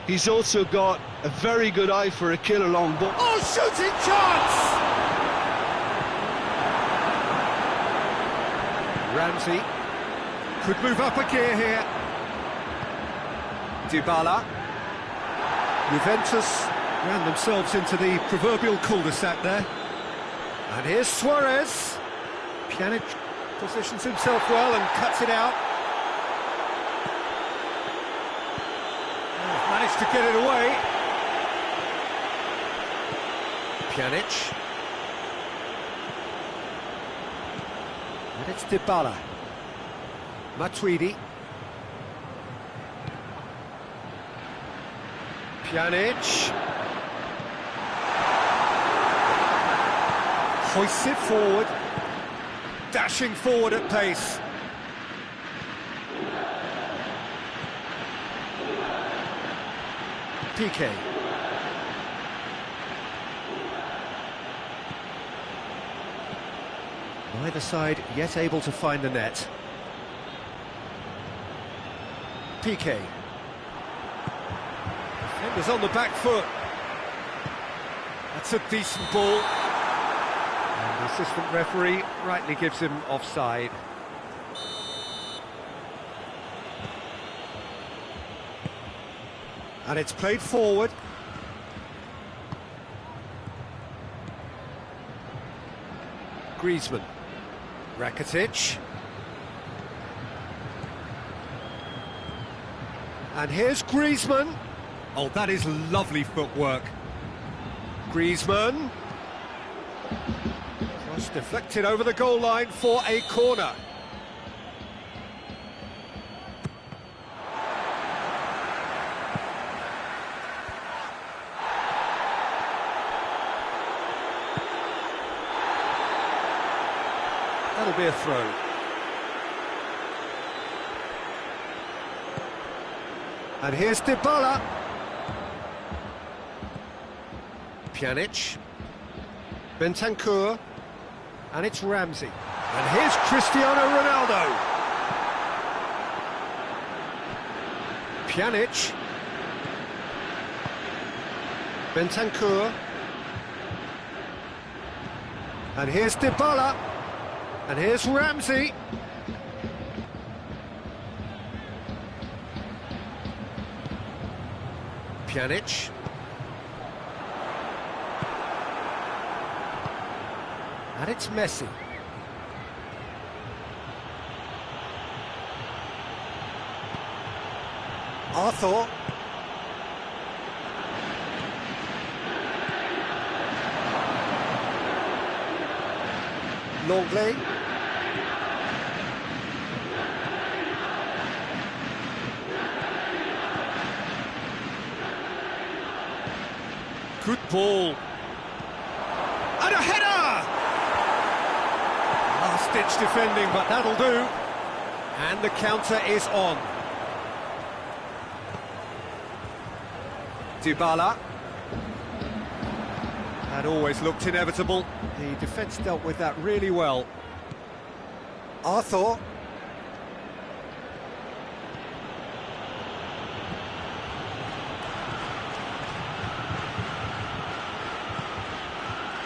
He's also got a very good eye for a killer long ball.
Oh, shooting chance! Ramsey could move up a gear here. Dybala. Juventus ran themselves into the proverbial cul-de-sac there. And here's Suarez. Pjanic positions himself well and cuts it out. Oh, managed to get it away. Pjanic. And it's Dybala. Matuidi. Pjanic. Hoists it forward. Dashing forward at pace. PK. Neither side yet able to find the net. PK. Defenders on the back foot. That's a decent ball. And the assistant referee rightly gives him offside. And it's played forward. Griezmann. Rakitic. And here's Griezmann. Oh, that is lovely footwork. Griezmann. Cross deflected over the goal line for a corner. That'll be a throw. And here's Dybala. Pjanic. Bentancur. And it's Ramsey. And here's Cristiano Ronaldo. Pjanic. Bentancur. And here's Dybala. And here's Ramsey. Pjanic. And it's Messi. Arthur. Longley. Good ball. And a header! Last-ditch defending, but that'll do. And the counter is on. Dybala. That always looked inevitable. The defence dealt with that really well. Arthur.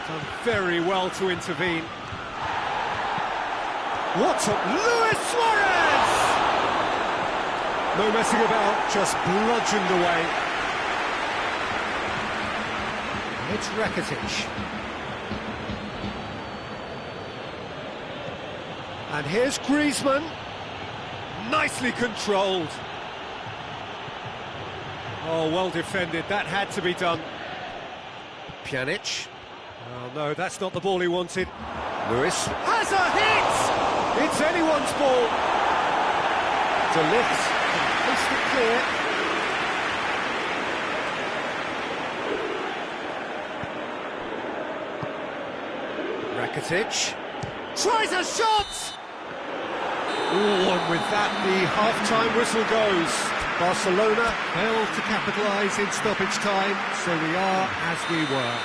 Done very well to intervene. What's up? Luis Suarez! No messing about, just bludgeoned away. It's Rakitic. And here's Griezmann. Nicely controlled. Oh, well defended. That had to be done. Pjanic. Oh, no, that's not the ball he wanted. Lewis has a hit! It's anyone's ball. De Ligt placed it clear. Rakitic tries a shot! Oh, and with that, the half-time whistle goes. Barcelona failed to capitalise in stoppage time, so we are as we were.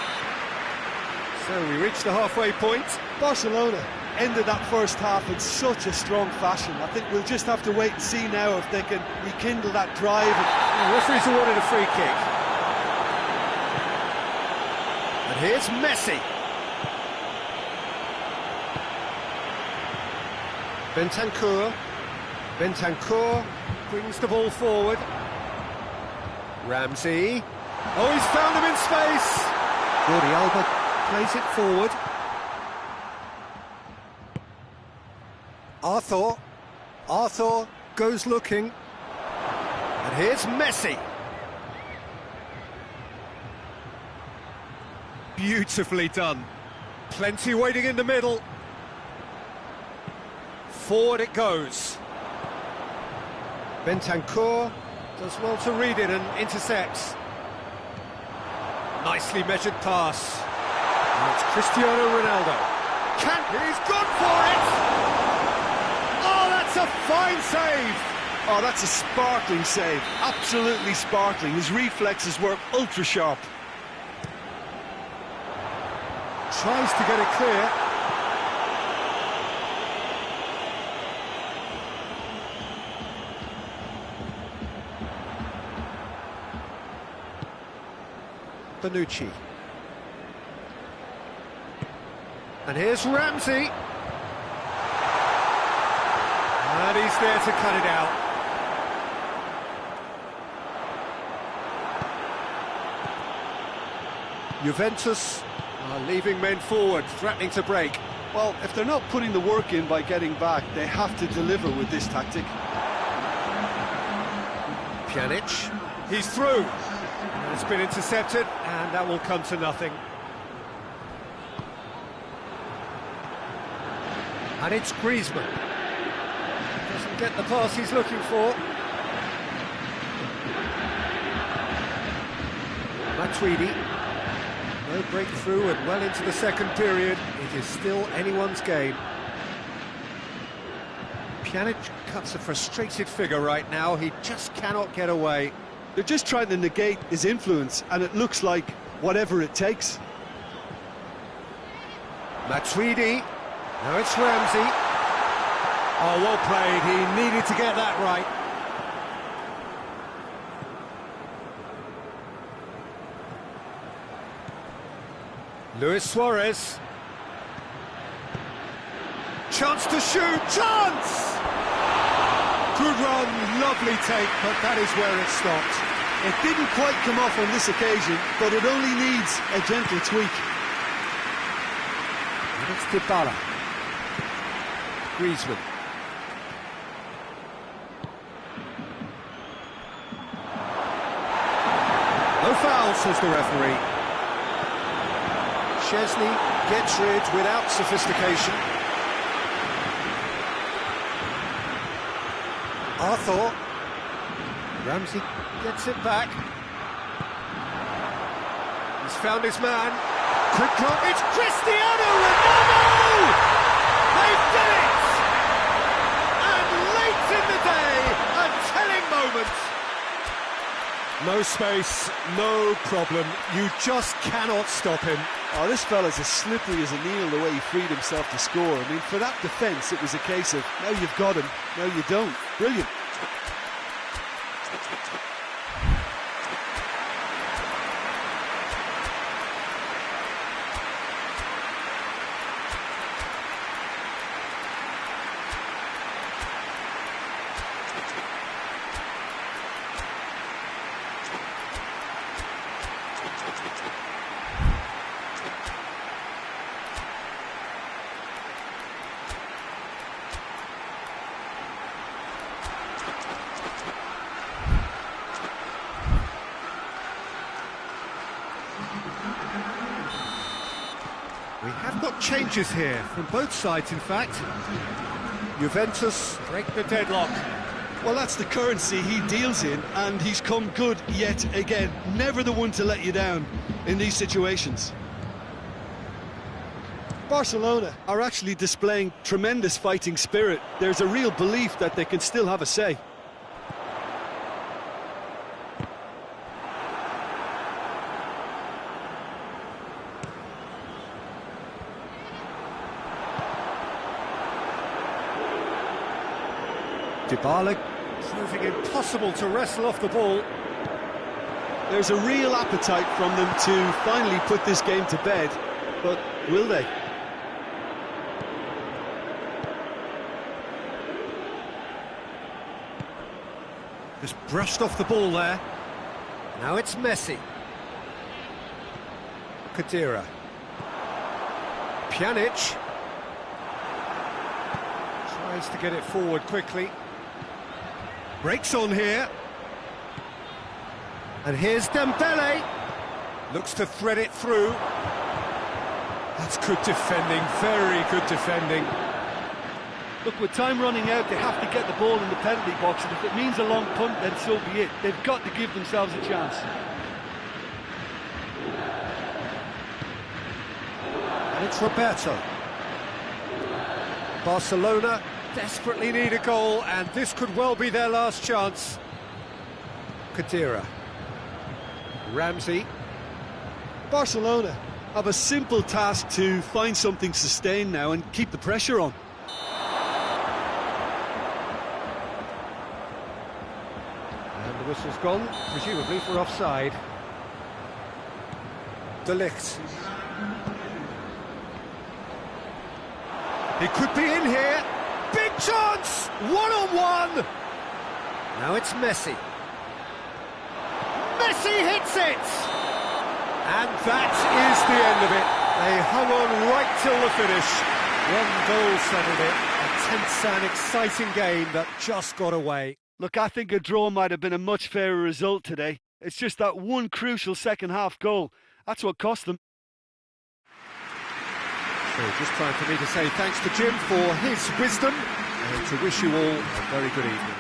So we reached the halfway point.
Barcelona ended that first half in such a strong fashion. I think we'll just have to wait and see now if they can rekindle that drive.
The referee's awarded a free kick. And here's Messi. Bentancur brings the ball forward. Ramsey. Oh, he's found him in space. Jordi Alba plays it forward. Arthur goes looking. And here's Messi. Beautifully done. Plenty waiting in the middle. Forward it goes. Bentancur does well to read it and intercepts. Nicely measured pass. And it's Cristiano Ronaldo. He's gone for it! Oh, that's a fine save!
Oh, that's a sparkling save. Absolutely sparkling. His reflexes work ultra sharp.
Tries to get it clear. Bonucci. And here's Ramsey. And he's there to cut it out. Juventus are leaving men forward, threatening to break.
Well, if they're not putting the work in by getting back, they have to deliver with this tactic.
Pjanic. He's through. It's been intercepted, and that will come to nothing. And it's Griezmann. Doesn't get the pass he's looking for. Matuidi. No breakthrough and well into the second period. It is still anyone's game. Pjanic cuts a frustrated figure right now. He just cannot get away.
They're just trying to negate his influence, and it looks like whatever it takes.
Matuidi. Now it's Ramsey. Oh, well played. He needed to get that right. Luis Suarez. Chance to shoot. Chance! Good run, lovely take, but that is where it stopped.
It didn't quite come off on this occasion, but it only needs a gentle tweak.
And it's Dybala. Griezmann. No foul, says the referee. Chesney gets rid without sophistication. Arthur. Ramsey gets it back. He's found his man. Quick look, it's Cristiano Ronaldo! They've done it! And late in the day, a telling moment. No space, no problem. You just cannot stop him.
Oh, this fella's as slippery as a needle the way he freed himself to score. I mean, for that defence, it was a case of, now you've got him, now you don't. Brilliant.
We have got changes here from both sides, in fact. Juventus break the deadlock.
Well, that's the currency he deals in, and he's come good yet again. Never the one to let you down in these situations. Barcelona are actually displaying tremendous fighting spirit. There's a real belief that they can still have a say.
Dybala proving impossible to wrestle off the ball.
There's a real appetite from them to finally put this game to bed, but will they?
Just brushed off the ball there. Now it's Messi. Khedira. Pjanic. Tries to get it forward quickly. Breaks on here. And here's Dembele. Looks to thread it through. That's good defending, very good defending.
Look, with time running out, they have to get the ball in the penalty box, and if it means a long punt, then so be it. They've got to give themselves a chance.
And it's Roberto. Barcelona desperately need a goal, and this could well be their last chance. Khedira. Ramsey.
Barcelona have a simple task to find something sustained now and keep the pressure on.
And the whistle's gone, presumably for offside. De Ligt. He could be in here. Big chance! One-on-one! Now it's Messi. Messi hits it! And that is the end of it. They hung on right till the finish. One goal settled it. A tense and exciting game that just got away.
Look, I think a draw might have been a much fairer result today. It's just that one crucial second-half goal. That's what cost them.
So just time for me to say thanks to Jim for his wisdom and to wish you all a very good evening.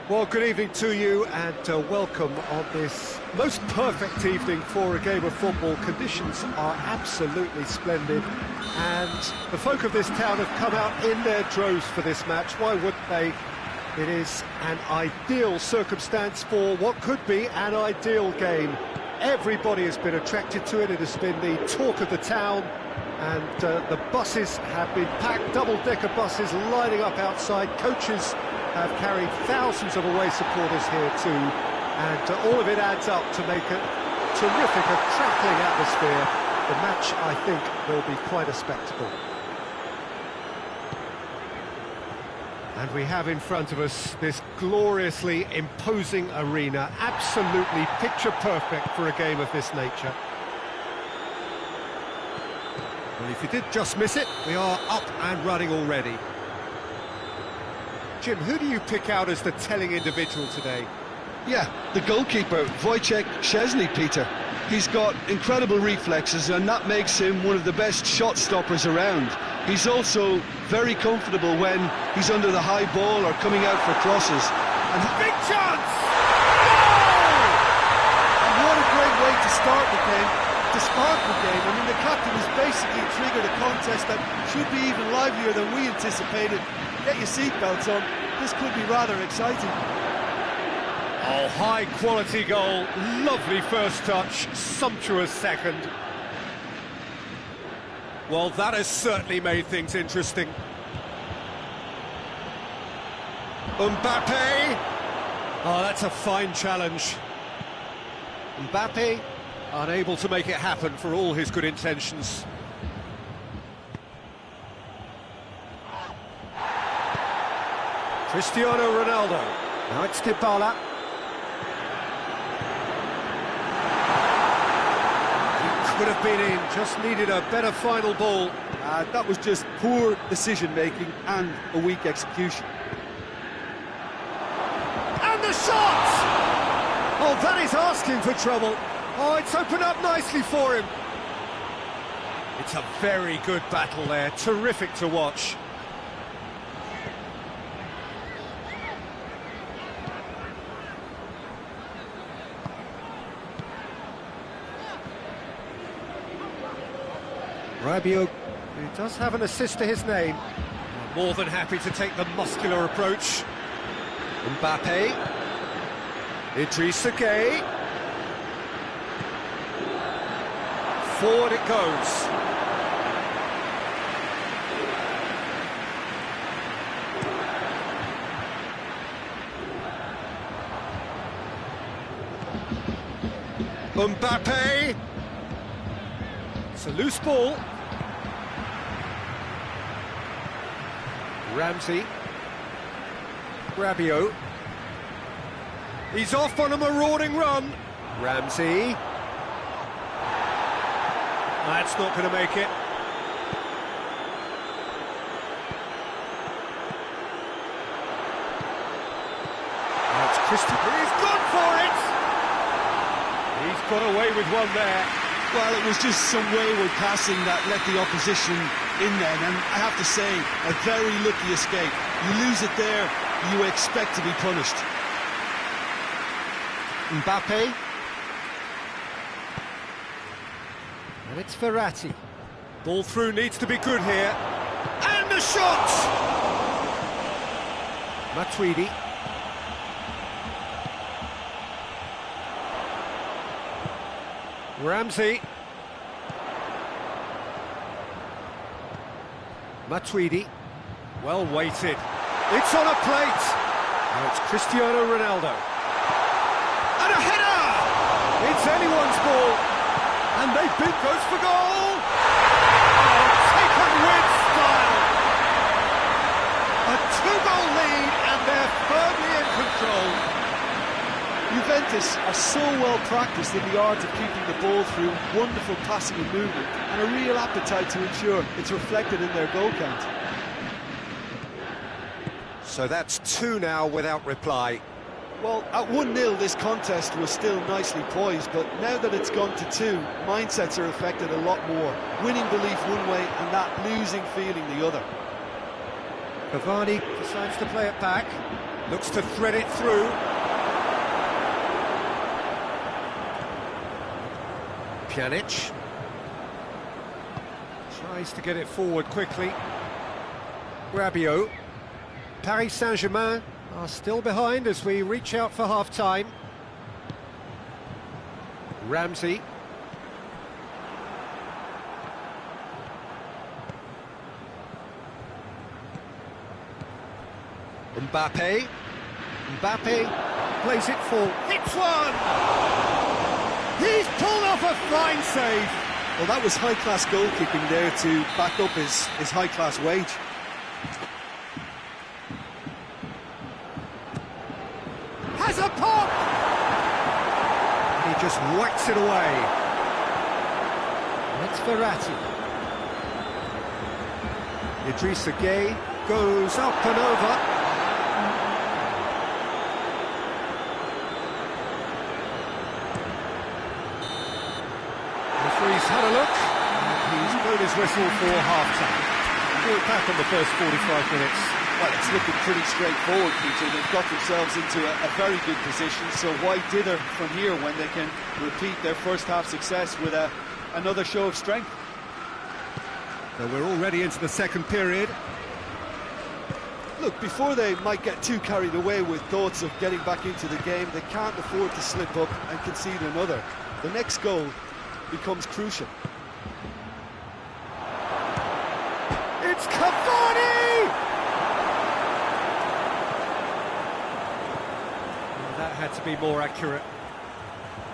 Well, good evening to you and welcome on this most perfect evening for a game of football. Conditions are absolutely splendid and the folk of this town have come out in their droves for this match. Why wouldn't they? It is an ideal circumstance for what could be an ideal game. Everybody has been attracted to it. It has been the talk of the town. And the buses have been packed, double-decker buses lining up outside. Coaches have carried thousands of away supporters here too, and all of it adds up to make a terrific, crackling atmosphere. The match, I think, will be quite a spectacle. And we have in front of us this gloriously imposing arena, absolutely picture-perfect for a game of this nature. Well, if you did just miss it, we are up and running already. Jim, who do you pick out as the telling individual today?
Yeah, the goalkeeper, Wojciech Szczesny, Peter. He's got incredible reflexes, and that makes him one of the best shot stoppers around. He's also very comfortable when he's under the high ball or coming out for crosses.
And big chance!
Goal! And what a great way to start the game, to spark the game. I mean, the captain has basically triggered a contest that should be even livelier than we anticipated. Get your seatbelts on, this could be rather exciting.
Oh, high-quality goal, lovely first touch, sumptuous second. Well, that has certainly made things interesting. Mbappe! Oh, that's a fine challenge. Mbappe, unable to make it happen for all his good intentions. Cristiano Ronaldo. Now it's Dybala. Could have been in, just needed a better final ball.
That was just poor decision-making and a weak execution.
And the shot! Oh, that is asking for trouble. Oh, it's opened up nicely for him. It's a very good battle there, terrific to watch. Rabiot, who does have an assist to his name, more than happy to take the muscular approach. Mbappe, Idrissa Gueye, forward it goes. Mbappe, it's a loose ball. Ramsey, Rabiot, he's off on a marauding run. Ramsey, that's not going to make it. That's Christian, he's gone for it! He's got away with one there.
Well, it was just some wayward passing that let the opposition in then, and I have to say, a very lucky escape. You lose it there, you expect to be punished.
Mbappe. And it's Verratti. Ball through needs to be good here. And the shot! Matuidi. Ramsey. Matuidi. Well weighted. It's on a plate. Now it's Cristiano Ronaldo. And a header! It's anyone's ball. And they beat goes for goal. Oh, taken with style. A two-goal lead and they're firmly in control.
Juventus are so well practiced in the art of keeping the ball through, wonderful passing and movement, and a real appetite to ensure it's reflected in their goal count.
So that's 2 now without reply.
Well, at 1-0 this contest was still nicely poised, but now that it's gone to 2, mindsets are affected a lot more. Winning belief one way and that losing feeling the other.
Cavani decides to play it back, looks to thread it through. Pjanic tries to get it forward quickly. Rabiot. Paris Saint-Germain are still behind as we reach out for half-time. Ramsey. Mbappe. Mbappe plays it for... It's one! He's pulled off a fine save!
Well, that was high-class goalkeeping there to back up his high-class wage.
Has a pop! He just whacks it away. It's Verratti. Idrissa Gueye goes up and over. Referee's had a look, and he's blown his whistle for half-time. We'll back on the first 45 minutes.
Well, it's looking pretty straightforward, Peter. They've got themselves into a very good position, so why dither from here when they can repeat their first-half success with another show of strength?
So we're already into the second period.
Look, before they might get too carried away with thoughts of getting back into the game, they can't afford to slip up and concede another. The next goal becomes crucial.
It's Cavani! That had to be more accurate.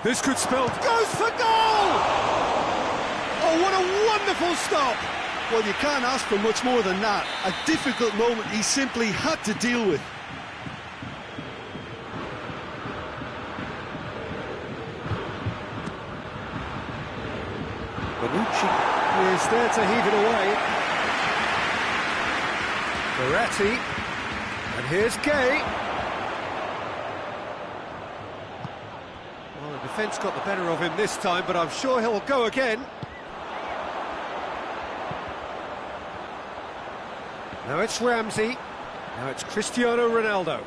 This could spell... Goes for goal! Oh, what a wonderful stop!
Well, you can't ask for much more than that. A difficult moment he simply had to deal with.
Bonucci is there to heave it away. Verratti, and here's Gueye. Well, the defence got the better of him this time, but I'm sure he'll go again. Now it's Ramsey, now it's Cristiano Ronaldo.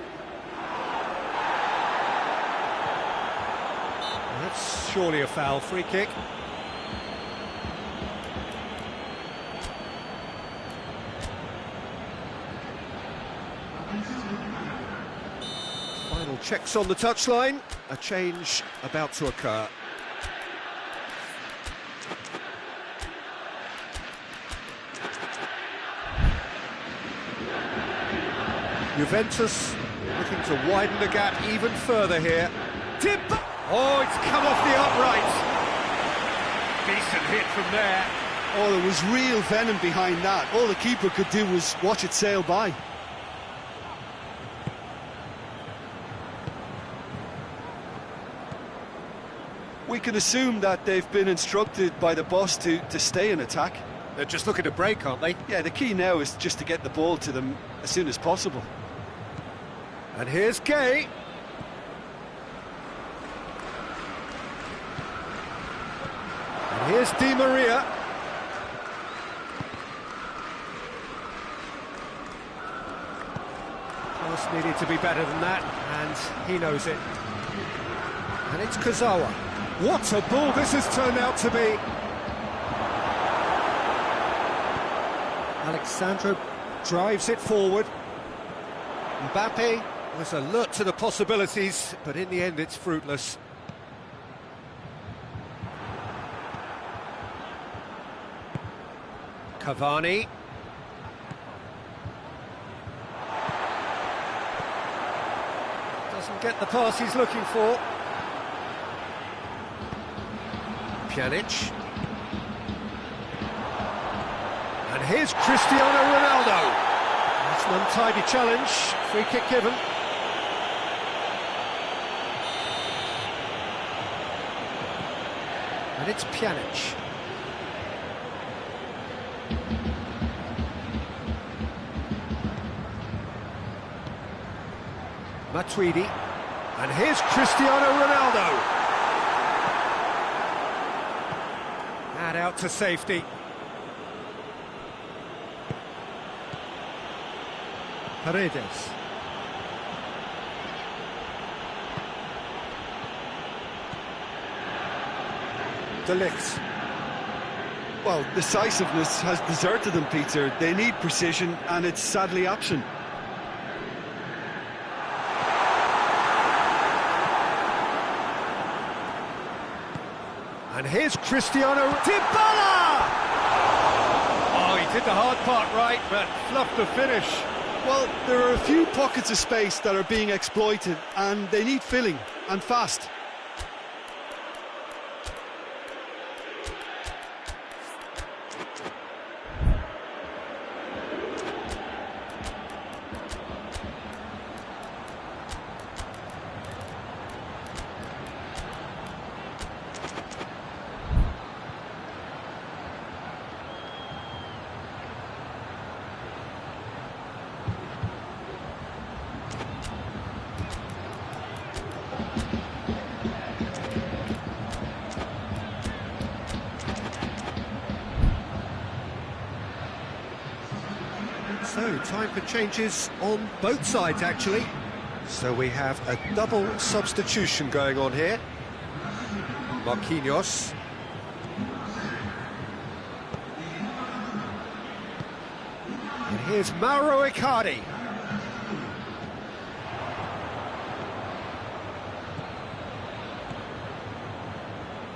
That's surely a foul, free kick. Final checks on the touchline, a change about to occur. Juventus looking to widen the gap even further here. Tip! Oh, it's come off the upright. Decent hit from there.
Oh, there was real venom behind that. All the keeper could do was watch it sail by. We can assume that they've been instructed by the boss to stay in attack.
They're just looking to break, aren't they?
Yeah, the key now is just to get the ball to them as soon as possible.
And here's Gueye. And here's Di Maria. Pass needed to be better than that, and he knows it. And it's Kurzawa. What a ball this has turned out to be! Alexandro drives it forward. Mbappe was alert to the possibilities, but in the end it's fruitless. Cavani. Doesn't get the pass he's looking for. Pjanic. And here's Cristiano Ronaldo. That's an untidy challenge. Free kick given. And it's Pjanic. Matuidi. And here's Cristiano Ronaldo. And out to safety. Paredes. De Ligt.
Well, decisiveness has deserted them, Peter. They need precision, and it's sadly absent.
And here's Cristiano Dybala! Oh, he did the hard part right, but fluffed the finish.
Well, there are a few pockets of space that are being exploited, and they need filling, and fast.
So, time for changes on both sides, actually. So we have a double substitution going on here. Marquinhos. And here's Mauro Icardi.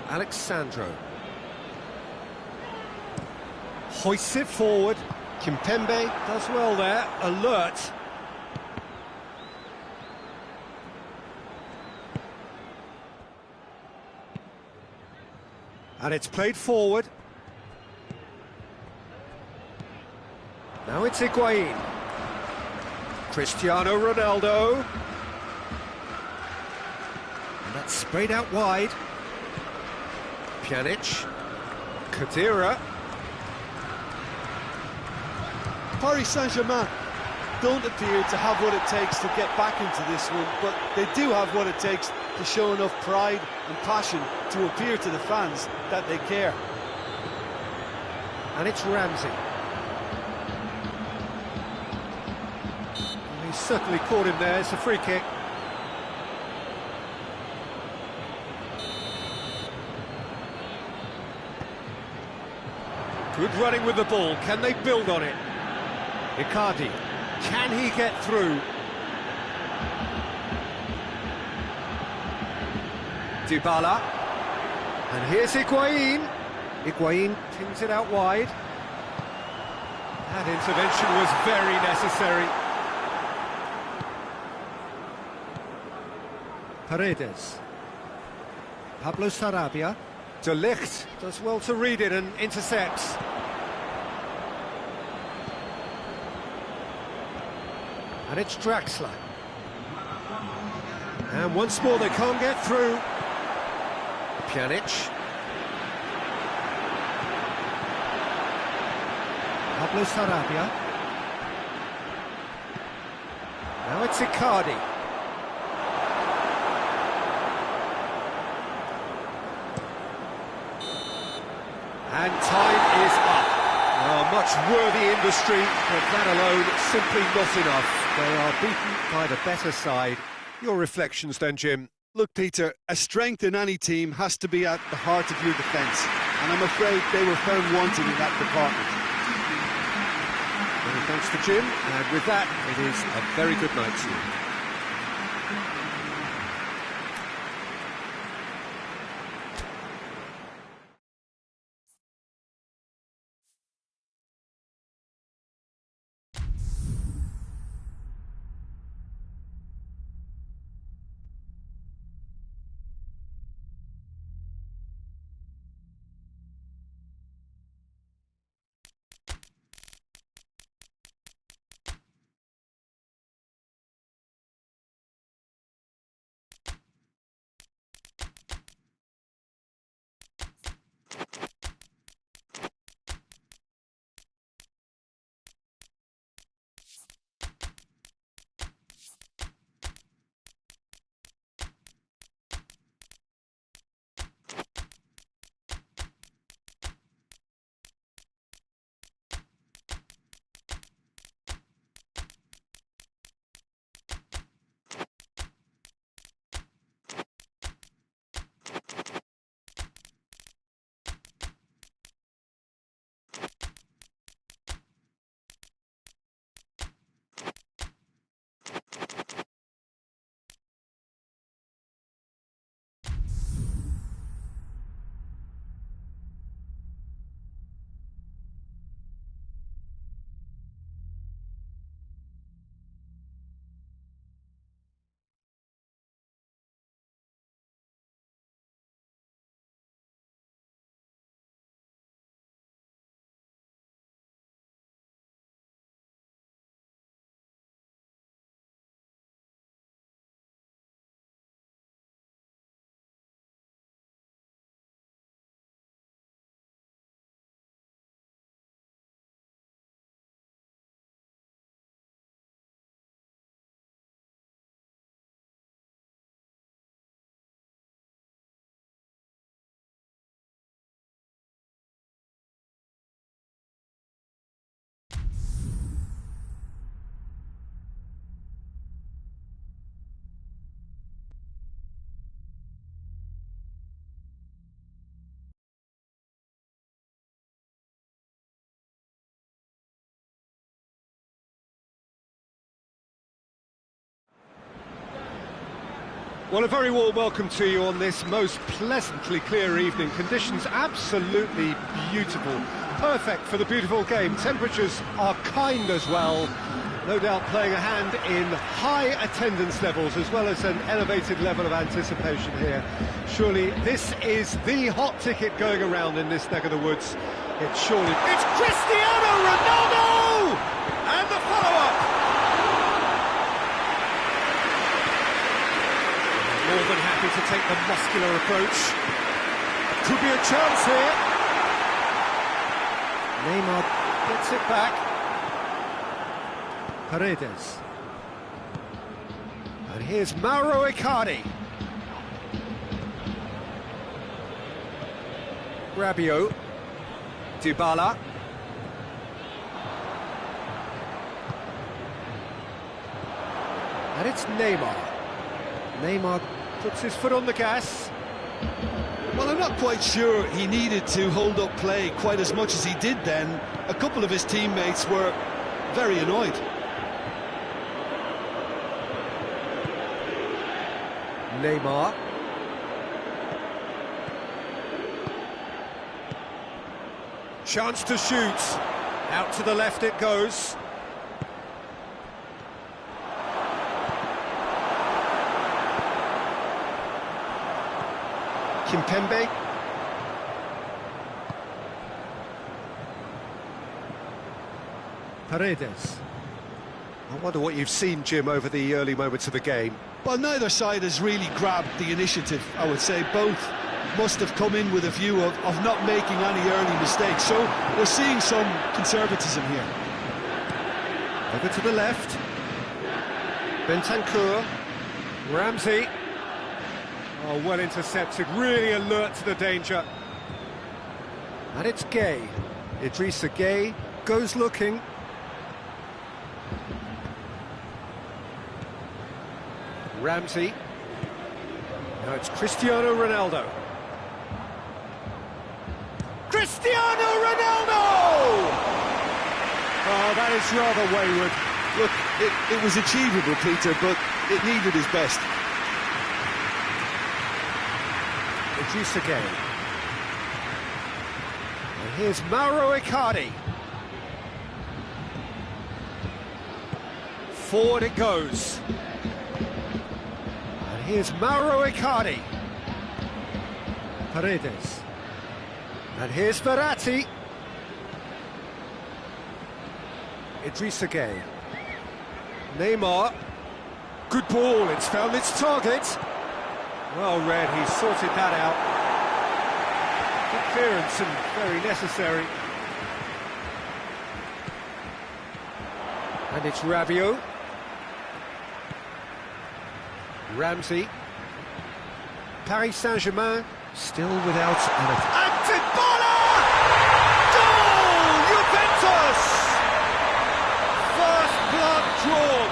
Alexandro. Hoists it forward. Kimpembe does well there, alert. And it's played forward. Now it's Higuain. Cristiano Ronaldo. And that's sprayed out wide. Pjanic. Khedira.
Paris Saint-Germain don't appear to have what it takes to get back into this one, but they do have what it takes to show enough pride and passion to appear to the fans that they care.
And it's Ramsey. He's certainly caught him there, it's a free kick. Good running with the ball, can they build on it? Icardi, can he get through? Dybala, and here's Higuain. Higuain pins it out wide. That intervention was very necessary. Paredes. Pablo Sarabia. De Ligt does well to read it and intercepts. And it's Draxler. And once more they can't get through. Pjanic. Pablo Sarabia. Now it's Icardi. And time is up. Oh, much worthy industry, but that alone simply not enough. They are beaten by the better side. Your reflections then, Jim?
Look, Peter, a strength in any team has to be at the heart of your defence, and I'm afraid they were found wanting in that department.
Many thanks to Jim, and with that, it is a very good night to you. Well, a very warm welcome to you on this most pleasantly clear evening. Conditions absolutely beautiful, perfect for the beautiful game. Temperatures are kind as well, no doubt playing a hand in high attendance levels as well as an elevated level of anticipation here. Surely this is the hot ticket going around in this neck of the woods. It's Cristiano Ronaldo! And the follow-up! More than happy to take the muscular approach. Could be a chance here. Neymar gets it back. Paredes. And here's Mauro Icardi. Rabiot. Dybala. And it's Neymar. Neymar puts his foot on the gas.
Well, I'm not quite sure he needed to hold up play quite as much as he did then. A couple of his teammates were very annoyed.
Neymar. Chance to shoot. Out to the left it goes. Kimpembe. Paredes. I wonder what you've seen, Jim, over the early moments of the game.
Well, neither side has really grabbed the initiative, I would say. Both must have come in with a view of not making any early mistakes. So we're seeing some conservatism here.
Over to the left. Bentancur. Ramsey. Oh, well intercepted, really alert to the danger. And it's Gay. Idrissa Gay goes looking. Ramsey. Now it's Cristiano Ronaldo. Cristiano Ronaldo! Oh, that is rather wayward.
Look, it was achievable, Peter, but it needed his best.
Idrissa Gay. And here's Mauro Icardi. Forward it goes. And here's Mauro Icardi. Paredes. And here's Verratti. Idrissa Gay. Neymar. Good ball, it's found its target. Well read, he sorted that out. Good clearance and very necessary. And it's Rabiot. Ramsey. Paris Saint-Germain still without an attack. And Dybala! Goal! Juventus! First blood drawn.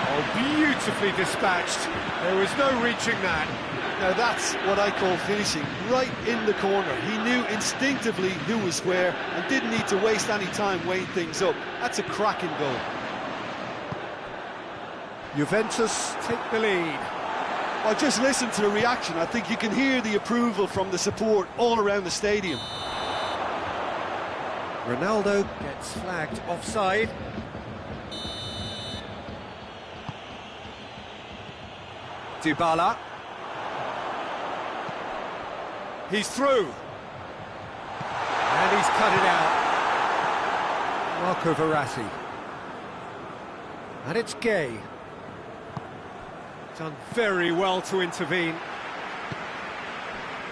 Oh, beautifully dispatched. There was no reaching that.
Now that's what I call finishing, right in the corner. He knew instinctively who was where and didn't need to waste any time weighing things up. That's a cracking goal.
Juventus take the lead.
Well, just listen to the reaction. I think you can hear the approval from the support all around the stadium.
Ronaldo gets flagged offside. Dybala. He's through. And he's cut it out. Marco Verratti. And it's Gay. Done very well to intervene.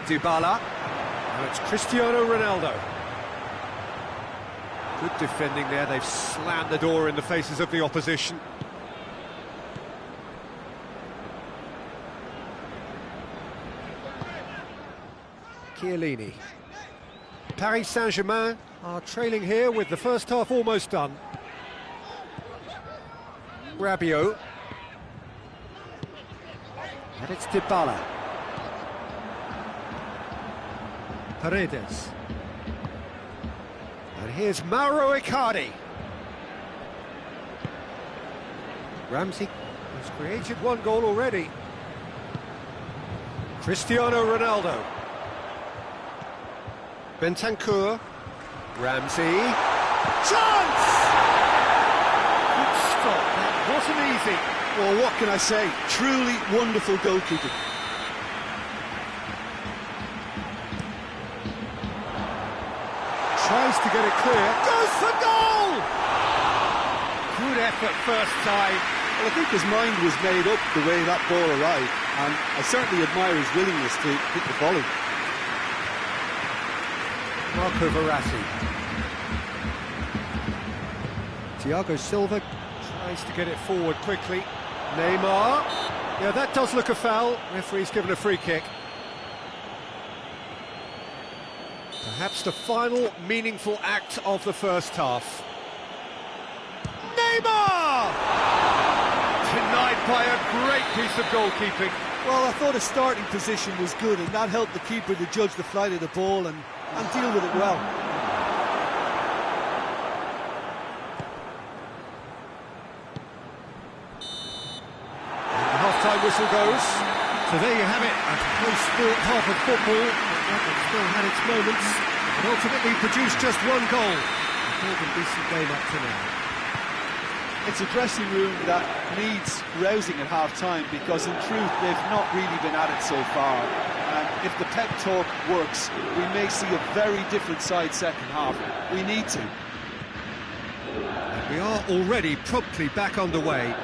Dybala. Now it's Cristiano Ronaldo. Good defending there. They've slammed the door in the faces of the opposition. Chiellini. Paris Saint-Germain are trailing here with the first half almost done. Rabiot. And it's Dybala. Paredes. And here's Mauro Icardi. Ramsey has created one goal already. Cristiano Ronaldo. Bentancur. Ramsey. Chance! Good stop, that wasn't easy.
Well, what can I say? Truly wonderful goalkeeping.
Tries to get it clear. Goes for goal! Good effort first time.
Well, I think his mind was made up the way that ball arrived, and I certainly admire his willingness to hit the volley.
Marco Verratti. Thiago Silva tries to get it forward quickly. Neymar. Yeah, that does look a foul. Referee's given a free kick. Perhaps the final meaningful act of the first half. Neymar! Denied by a great piece of goalkeeping.
Well, I thought his starting position was good, and that helped the keeper to judge the flight of the ball and deal with it well.
And the half-time whistle goes. So there you have it, a close-fought half of football, but it still had its moments, and ultimately produced just one goal. A fairly decent game up to now.
It's a dressing room that needs rousing at half-time, because in truth they've not really been at it so far. And if the pep talk works, we may see a very different side second half. We need to.
And we are already promptly back underway.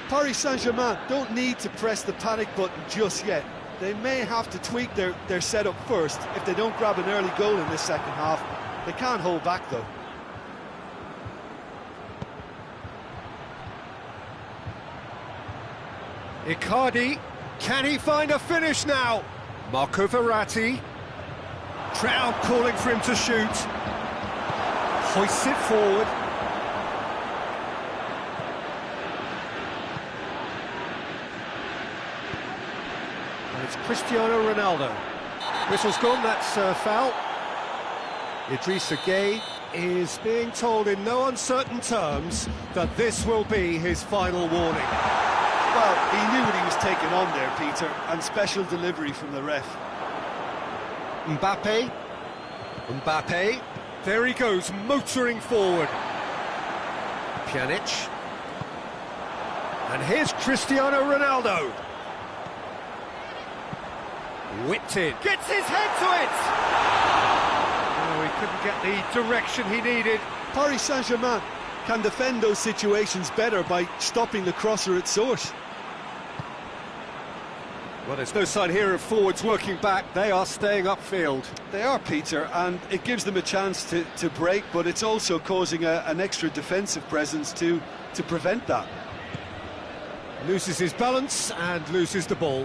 Paris Saint-Germain don't need to press the panic button just yet. They may have to tweak their setup first if they don't grab an early goal in this second half. They can't hold back though.
Icardi, can he find a finish now? Marco Verratti. Crowd calling for him to shoot. Hoists it forward. And it's Cristiano Ronaldo. Whistle's gone, that's a foul. Idrissa Gueye is being told in no uncertain terms that this will be his final warning.
Well, he knew what he was taking on there, Peter, and special delivery from the ref.
Mbappe, there he goes, motoring forward. Pjanic. And here's Cristiano Ronaldo. Whipped in. Gets his head to it! Oh, he couldn't get the direction he needed.
Paris Saint-Germain can defend those situations better by stopping the crosser at source.
Well, there's no sign here of forwards working back. They are staying upfield.
They are, Peter, and it gives them a chance to break, but it's also causing an extra defensive presence to prevent that.
Loses his balance and loses the ball.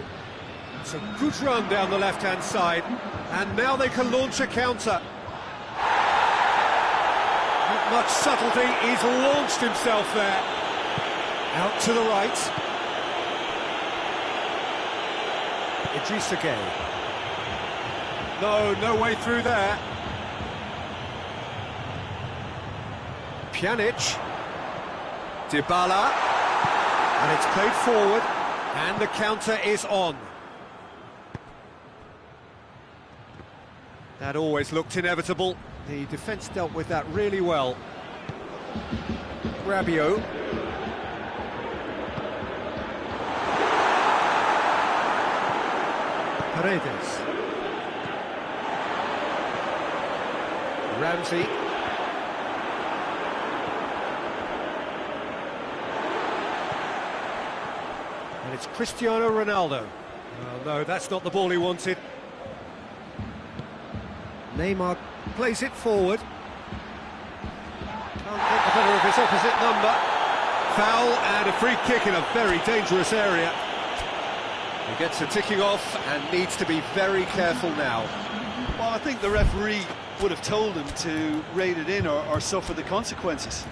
It's a good run down the left-hand side, and now they can launch a counter. Not much subtlety, he's launched himself there. Out to the right. Idrissa Gueye. No way through there. Pjanic. Dybala. And it's played forward, and the counter is on. That always looked inevitable. The defence dealt with that really well. Rabiot. Paredes. Ramsey. And it's Cristiano Ronaldo. Oh, no, that's not the ball he wanted. Neymar plays it forward. Can't get the better of his opposite number. Foul and a free kick in a very dangerous area. He gets a ticking off and needs to be very careful now.
Well, I think the referee would have told him to rate it in or suffer the consequences.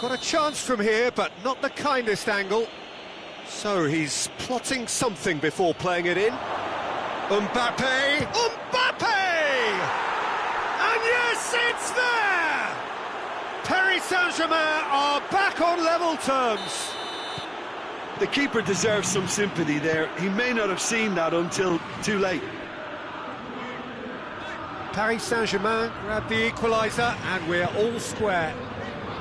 got a chance from here, but not the kindest angle. So he's plotting something before playing it in. Mbappe! Mbappe! And yes, it's there! Paris Saint-Germain are back on level terms.
The keeper deserves some sympathy there. He may not have seen that until too late.
Paris Saint-Germain grab the equaliser, and we're all square.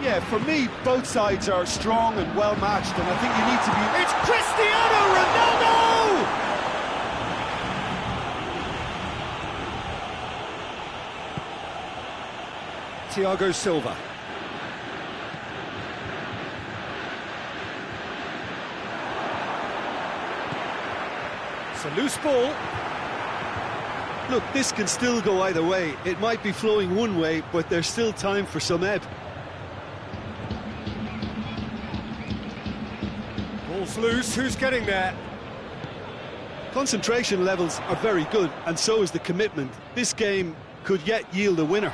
Yeah, for me, both sides are strong and well matched, and I think you need to be...
It's Cristiano Ronaldo! Thiago Silva. It's a loose ball.
Look, this can still go either way. It might be flowing one way, but there's still time for some ebb.
Ball's loose, who's getting there?
Concentration levels are very good, and so is the commitment. This game could yet yield a winner.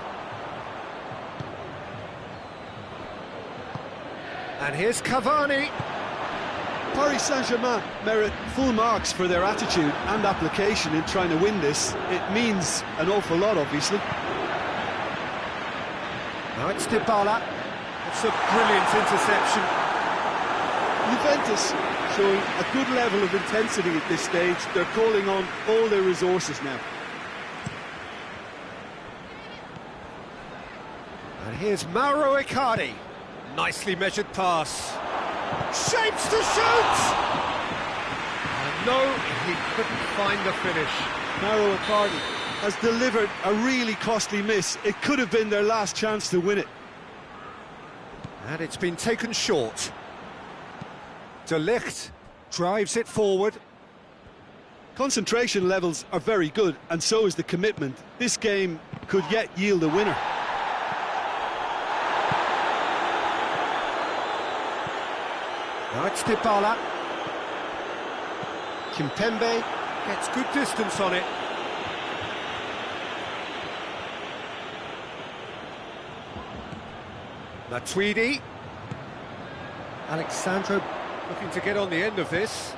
And here's Cavani.
Paris Saint-Germain merit full marks for their attitude and application in trying to win this. It means an awful lot, obviously.
Now it's Dybala. It's a brilliant interception.
Juventus showing a good level of intensity at this stage. They're calling on all their resources now.
And here's Mauro Icardi. Nicely measured pass. Shapes to shoot! And no, he couldn't find the finish.
Mauro Icardi has delivered a really costly miss. It could have been their last chance to win it.
And it's been taken short. De Ligt drives it forward.
Concentration levels are very good, and so is the commitment. This game could yet yield a winner.
Now it's Dybala. Kimpembe gets good distance on it. Matuidi. Alexandro looking to get on the end of this.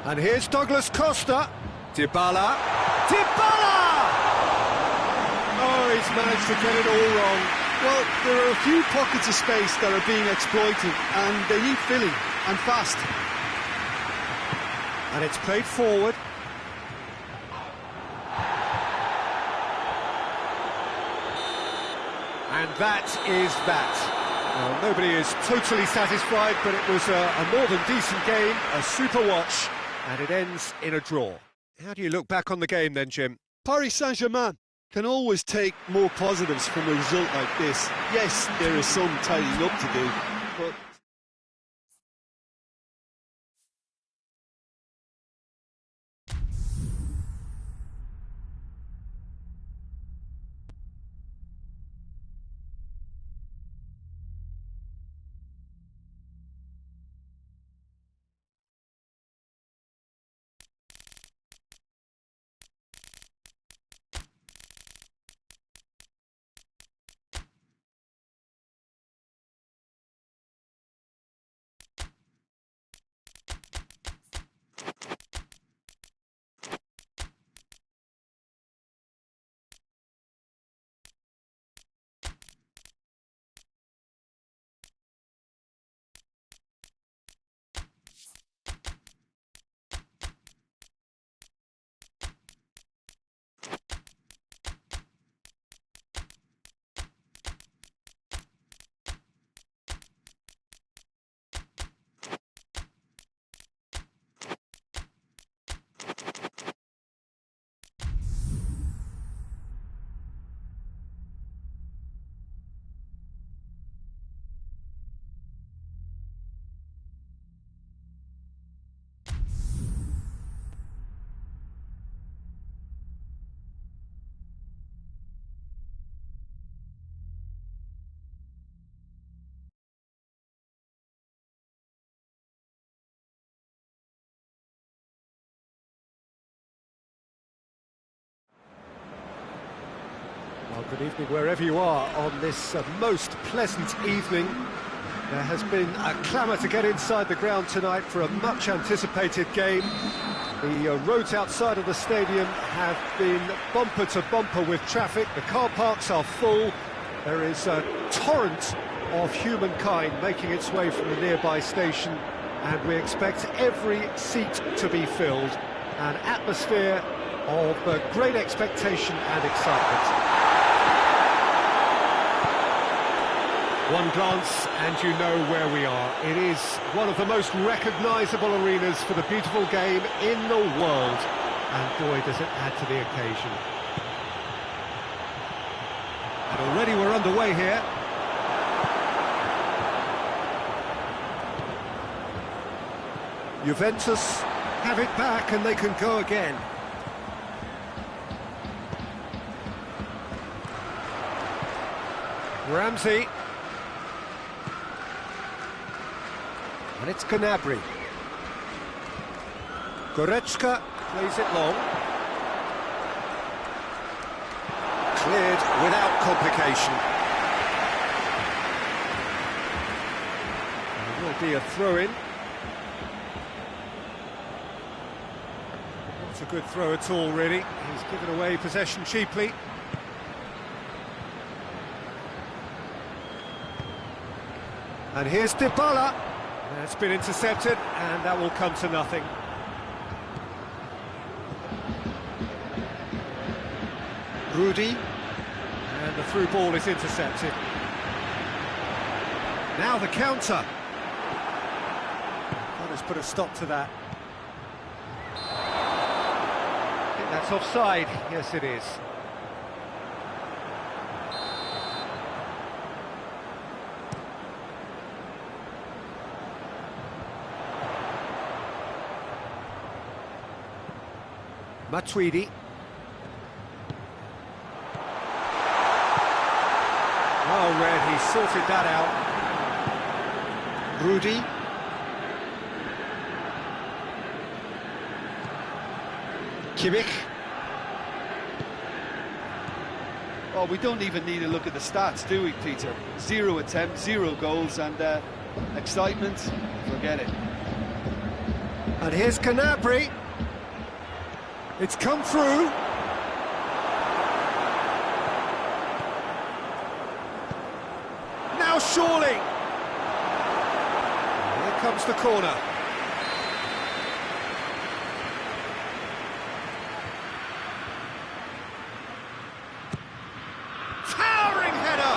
And here's Douglas Costa. Dybala. Dybala! Oh, he's managed to get it all wrong.
Well, there are a few pockets of space that are being exploited, and they need filling, and fast.
And it's played forward. And that is that. Well, nobody is totally satisfied, but it was a more than decent game, a super watch, and it ends in a draw. How do you look back on the game then, Jim?
Paris Saint-Germain can always take more positives from a result like this. Yes, there is some tidying up to do, but
Good evening wherever you are on this most pleasant evening. There has been a clamour to get inside the ground tonight for a much anticipated game. The roads outside of the stadium have been bumper to bumper with traffic. The car parks are full. There is a torrent of humankind making its way from the nearby station, and we expect every seat to be filled. An atmosphere of great expectation and excitement. One glance and you know where we are. It is one of the most recognisable arenas for the beautiful game in the world, and boy does it add to the occasion. And already we're underway here. Juventus have it back and they can go again. Ramsey. And it's Gnabry. Goretzka plays it long. Cleared without complication. There will be a throw-in. Not a good throw at all, really. He's given away possession cheaply. And here's Dybala. That's been intercepted, and that will come to nothing. Rudy, and the through ball is intercepted. Now the counter. God has put a stop to that. I think that's offside. Yes, it is. Matuidi. Oh, Red, he sorted that out. Rudy. Kimmich.
Well, we don't even need to look at the stats, do we, Peter? 0 attempts, 0 goals, and excitement, forget it.
And here's Gnabry. It's come through. Now surely. Here comes the corner. Towering header.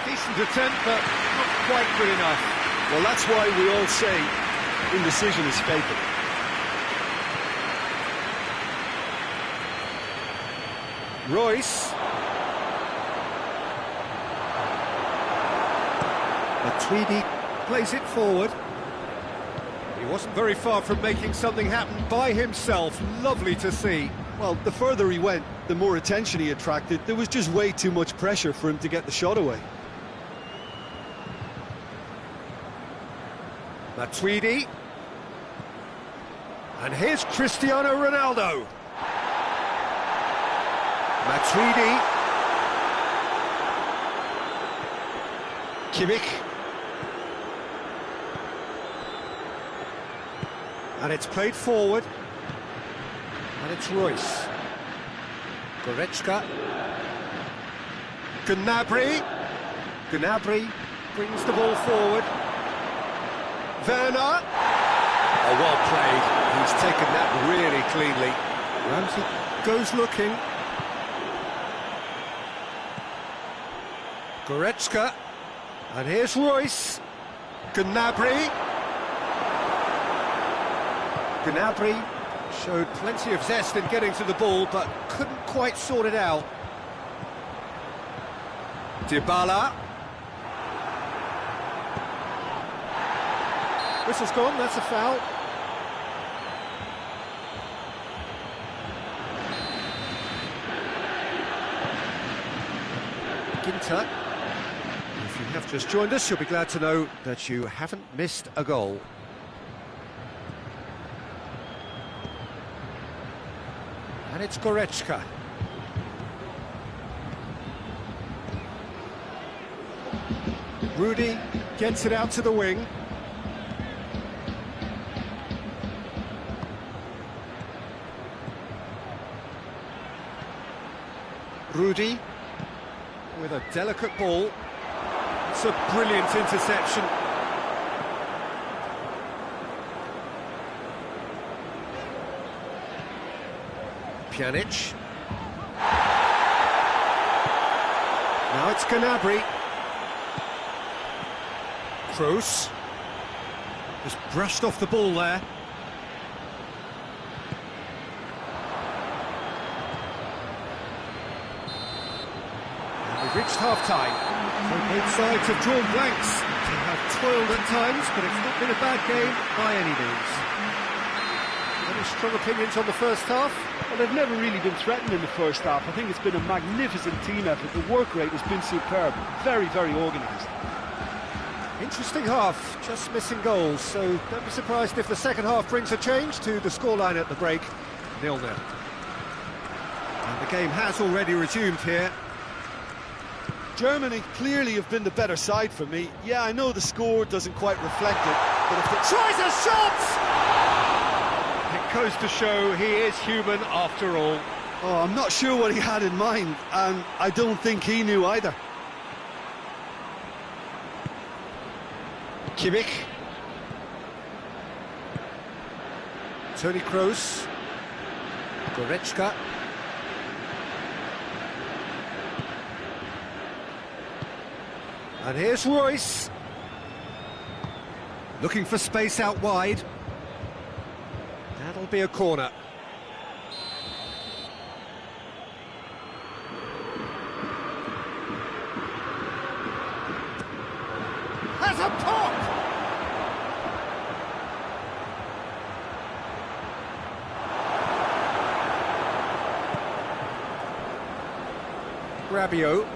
Decent attempt, but not quite good enough.
Well, that's why we all say indecision is fatal.
Royce. Matuidi plays it forward. He wasn't very far from making something happen by himself. Lovely to see.
Well, the further he went, the more attention he attracted. There was just way too much pressure for him to get the shot away.
Matuidi. And here's Cristiano Ronaldo. Matuidi. Kimmich. And it's played forward. And it's Royce. Goretzka. Gnabry. Gnabry brings the ball forward. Werner. Oh, well played. He's taken that really cleanly. Ramsey goes looking. Goretzka, and here's Royce. Gnabry. Gnabry showed plenty of zest in getting to the ball, but couldn't quite sort it out. Dybala. Whistle's gone, that's a foul. Ginter. If you have just joined us, you'll be glad to know that you haven't missed a goal. And it's Goretzka. Rudy gets it out to the wing. Rudy with a delicate ball. It's a brilliant interception. Pjanic. Now it's Gnabry. Kroos. Just brushed off the ball there. And we've reached half-time. So both sides have drawn blanks. They have toiled at times, but it's not been a bad game by any means. Any strong opinions on the first half?
Well, they've never really been threatened in the first half. I think it's been a magnificent team effort. The work rate has been superb. Very, very organised.
Interesting half, just missing goals, so don't be surprised if the second half brings a change to the scoreline at the break, 0-0. And the game has already resumed here.
Germany clearly have been the better side for me. Yeah, I know the score doesn't quite reflect it, but if they...
Tries a shot! It goes to show he is human after all.
Oh, I'm not sure what he had in mind, and I don't think he knew either.
Kimmich. Toni Kroos. Goretzka. And here's Royce. Looking for space out wide. That'll be a corner. Has a pop! Rabiot.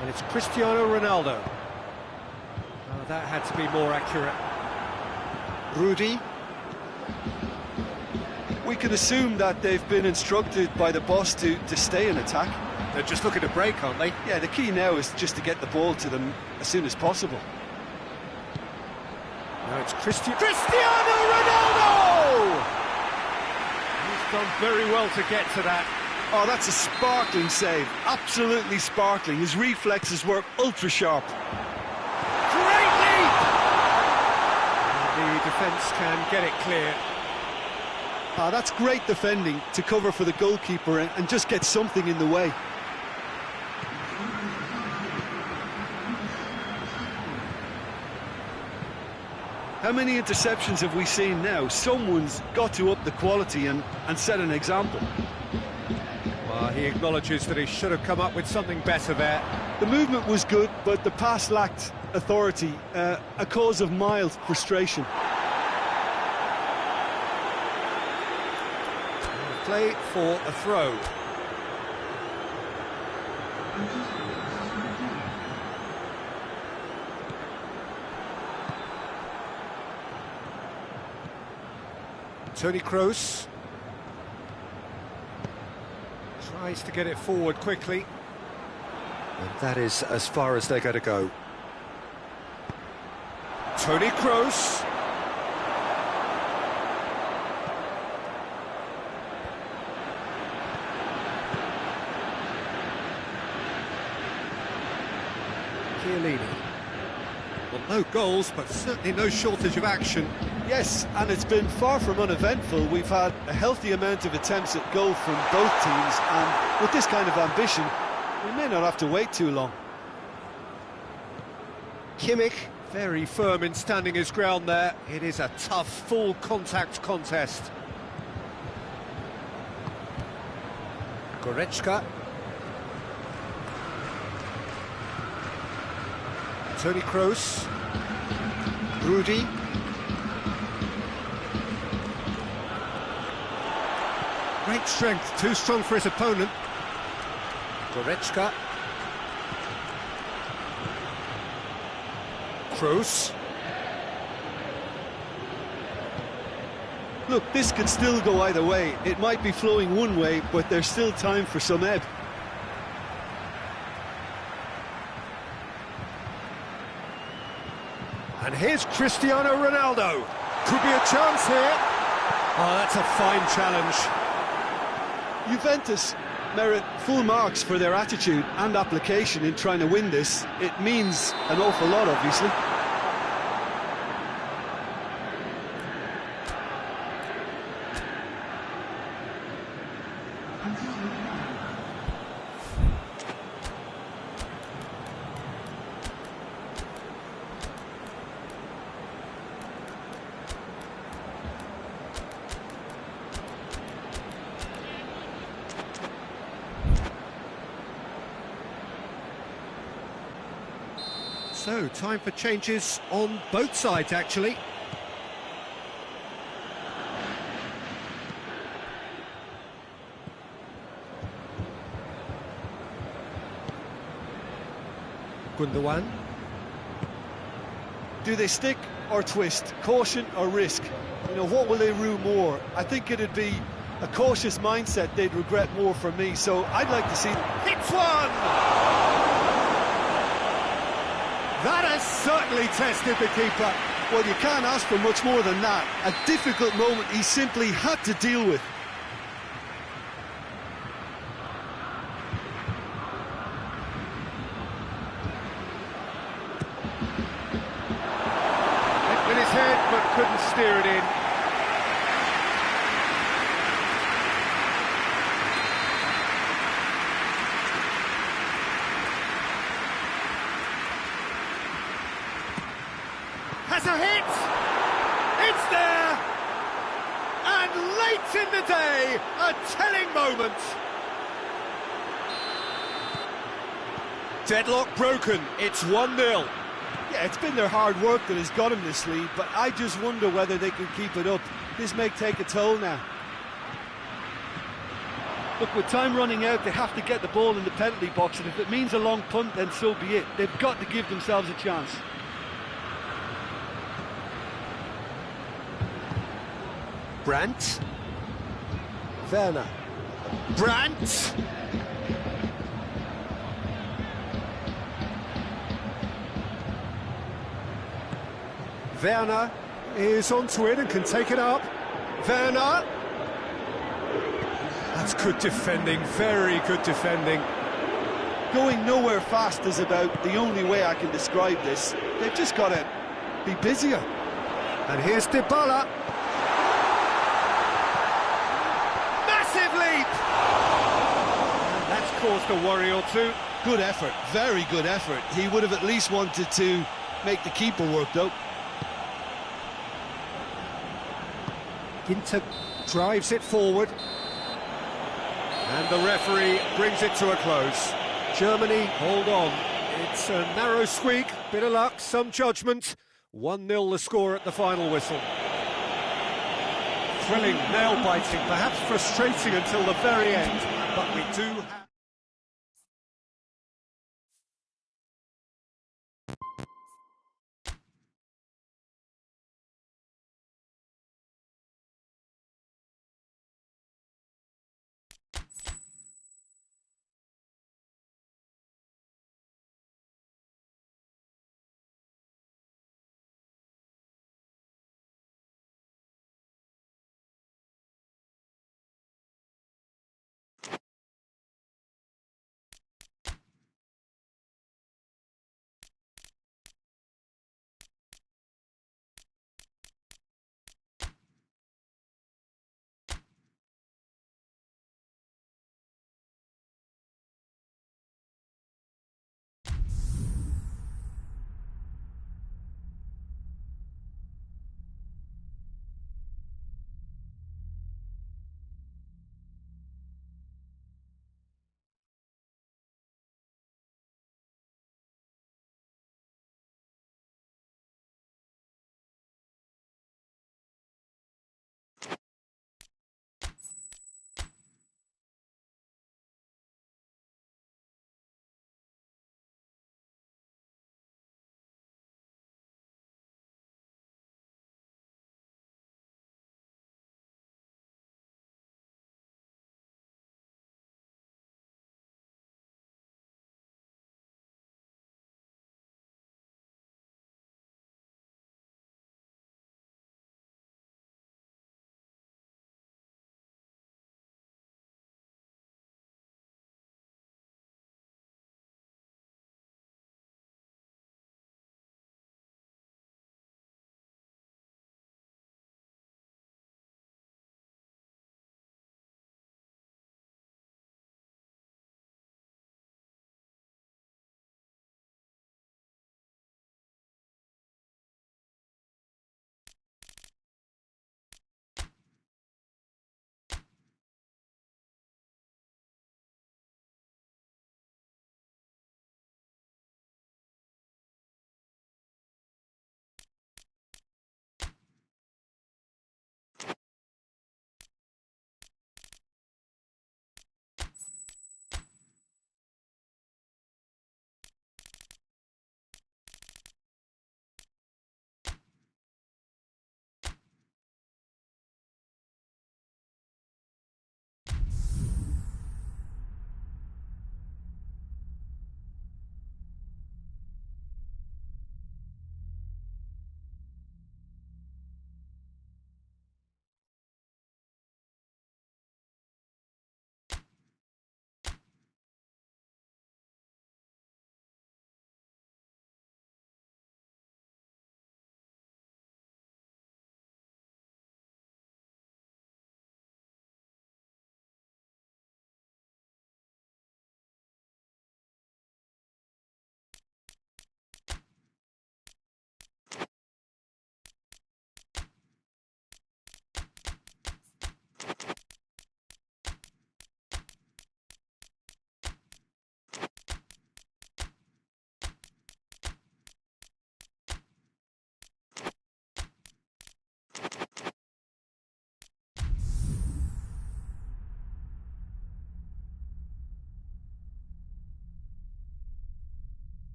And it's Cristiano Ronaldo. Oh, that had to be more accurate. Rudy.
We can assume that they've been instructed by the boss to stay in attack.
They're just looking to break, aren't they?
Yeah, the key now is just to get the ball to them as soon as possible.
Now it's Cristiano Ronaldo! He's done very well to get to that.
Oh, that's a sparkling save. Absolutely sparkling. His reflexes work ultra sharp.
Great leap! And the defence can get it clear.
Ah, that's great defending to cover for the goalkeeper and just get something in the way. How many interceptions have we seen now? Someone's got to up the quality and set an example.
Well, he acknowledges that he should have come up with something better there.
The movement was good, but the pass lacked authority, a cause of mild frustration.
Play for a throw. Toni Kroos tries to get it forward quickly, and that is as far as they're going to go. Toni Kroos. Chiellini. Well, no goals, but certainly no shortage of action.
Yes, and it's been far from uneventful. We've had a healthy amount of attempts at goal from both teams, and with this kind of ambition, we may not have to wait too long.
Kimmich, very firm in standing his ground there. It is a tough, full-contact contest. Goretzka. Toni Kroos. Rudy. Great strength, too strong for his opponent. Goretzka. Kroos.
Look, this could still go either way. It might be flowing one way, but there's still time for some ebb.
And here's Cristiano Ronaldo. Could be a chance here. Oh, that's a fine challenge.
Juventus merit full marks for their attitude and application in trying to win this. It means an awful lot, obviously.
So, time for changes on both sides, actually. Gundogan.
Do they stick or twist? Caution or risk? You know, what will they rue more? I think it'd be a cautious mindset they'd regret more from me, so I'd like to see...
Hits one! That has certainly tested the keeper.
Well, you can't ask for much more than that. A difficult moment he simply had to deal with.
Hit with his head, but couldn't steer it in. Has a hit! It's there! And late in the day, a telling moment. Deadlock broken, it's 1-0.
Yeah, it's been their hard work that has got them this lead, but I just wonder whether they can keep it up. This may take a toll now. Look, with time running out, they have to get the ball in the penalty box, and if it means a long punt, then so be it. They've got to give themselves a chance.
Brandt. Werner. Brandt. Werner is onto it and can take it up. Werner. That's good defending, very good defending.
Going nowhere fast is about the only way I can describe this. They've just got to be busier.
And here's Dybala. Massive leap! And that's caused a worry or two.
Good effort, very good effort. He would have at least wanted to make the keeper work, though.
Ginter drives it forward. And the referee brings it to a close. Germany, hold on. It's a narrow squeak, bit of luck, some judgment. 1-0 the score at the final whistle. Thrilling, nail-biting, perhaps frustrating until the very end. But we do have...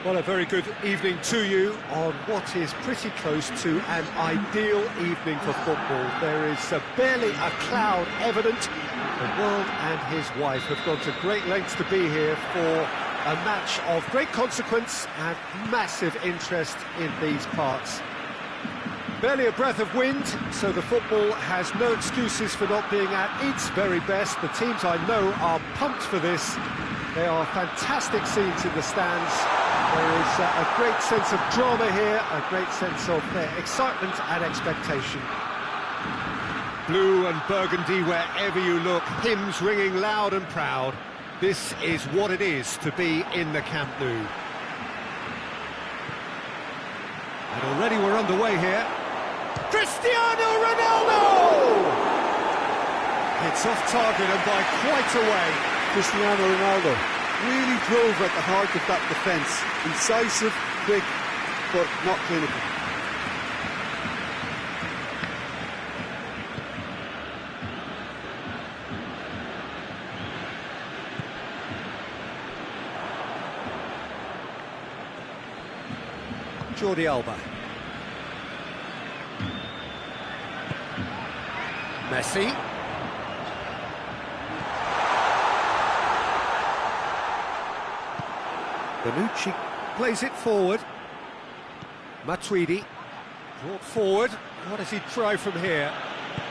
Well, a very good evening to you on what is pretty close to an ideal evening for football. There is barely a cloud evident. The world and his wife have gone to great lengths to be here for a match of great consequence and massive interest in these parts. Barely a breath of wind, so the football has no excuses for not being at its very best. The teams I know are pumped for this. They are fantastic scenes in the stands. There is a great sense of drama here, a great sense of excitement and expectation. Blue and burgundy wherever you look, hymns ringing loud and proud. This is what it is to be in the Camp Nou. And already we're underway here. Cristiano Ronaldo! It's off target and by quite a way.
Cristiano Ronaldo really drove at the heart of that defence. Incisive, quick, but not clinical.
Jordi Alba. Messi. Bonucci plays it forward. Matuidi brought forward. What does he try from here?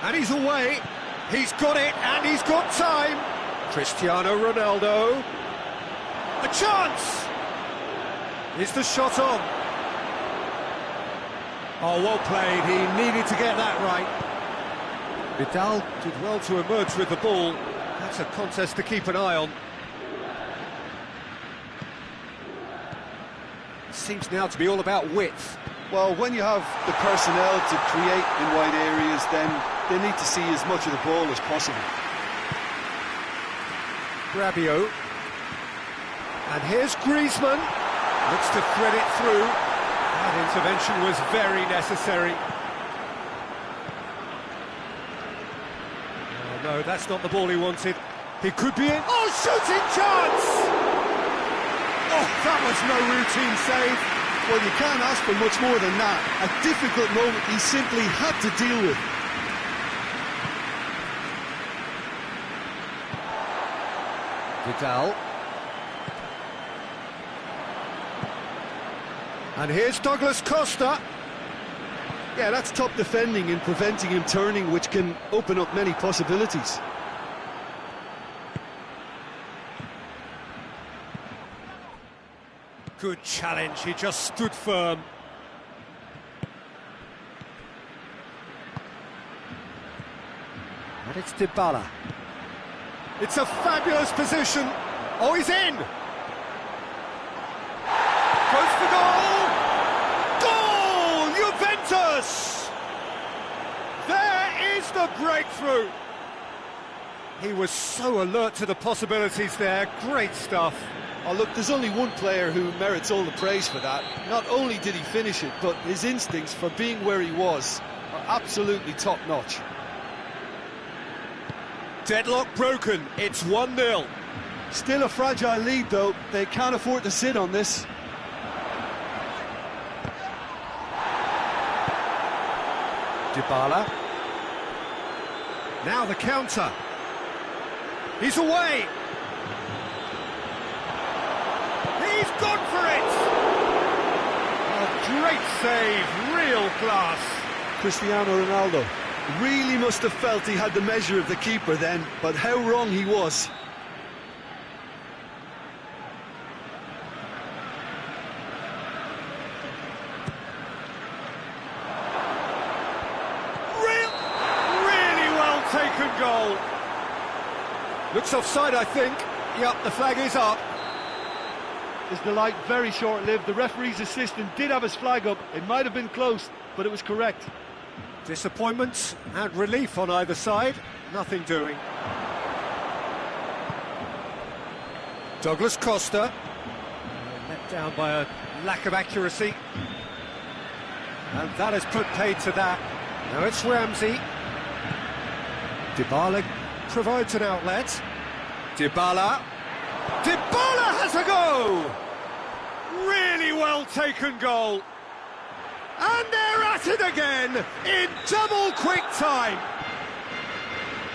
And he's away. He's got it, and he's got time. Cristiano Ronaldo. A chance! Is the shot on? Oh, well played. He needed to get that right. Vidal did well to emerge with the ball. That's a contest to keep an eye on. Seems now to be all about width.
Well, when you have the personnel to create in wide areas, then they need to see as much of the ball as possible.
Rabiot. And here's Griezmann. Looks to thread it through. That intervention was very necessary. Oh no, that's not the ball he wanted. He could be in. Oh, shooting chance! Oh, that was no routine save.
Well, you can't ask for much more than that. A difficult moment he simply had to deal with.
Vidal. And here's Douglas Costa.
Yeah, that's top defending and preventing him turning, which can open up many possibilities.
Good challenge, he just stood firm. And it's Dybala. It's a fabulous position. Oh, he's in! Goes for goal! Goal! Juventus! There is the breakthrough! He was so alert to the possibilities there. Great stuff.
Oh, look, there's only one player who merits all the praise for that. Not only did he finish it, but his instincts for being where he was are absolutely top-notch.
Deadlock broken. It's 1-0.
Still a fragile lead, though. They can't afford to sit on this.
Dybala. Now the counter. He's away. He's gone for it. A great save, real class.
Cristiano Ronaldo really must have felt he had the measure of the keeper then, but how wrong he was.
Really well taken goal. Looks offside, I think. Yep, the flag is up.
His delight very short-lived. The referee's assistant did have his flag up. It might have been close, but it was correct.
Disappointment and relief on either side. Nothing doing. Douglas Costa. Let down by a lack of accuracy. And that has put paid to that. Now it's Ramsey. Dybala provides an outlet. Dybala has a go! Really well-taken goal. And they're at it again in double quick time.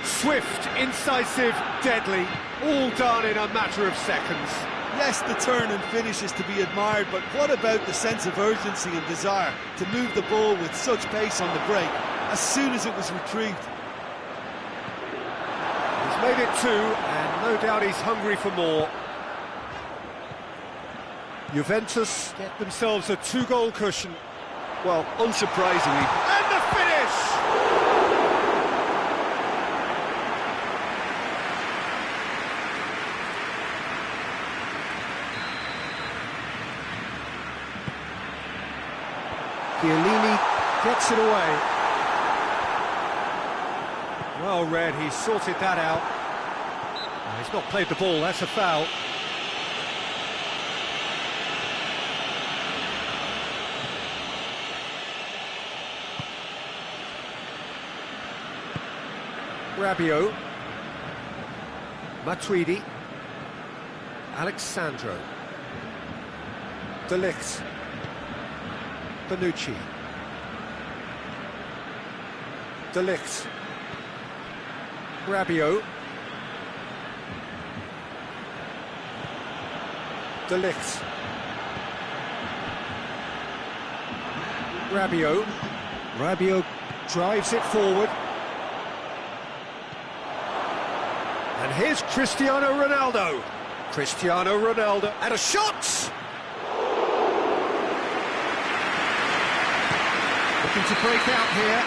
Swift, incisive, deadly, all done in a matter of seconds.
Yes, the turn and finish is to be admired, but what about the sense of urgency and desire to move the ball with such pace on the break as soon as it was retrieved?
He's made it 2, and no doubt he's hungry for more. Juventus get themselves a 2-goal cushion.
Well, unsurprisingly.
And the finish! Chiellini gets it away. Well read, he sorted that out. Oh, he's not played the ball, that's a foul. Rabiot, Matuidi, Alexandro, De Ligt, Bonucci, De Ligt, Rabiot, De Ligt, Rabiot drives it forward. And here's Cristiano Ronaldo. And a shot! Looking to break out here.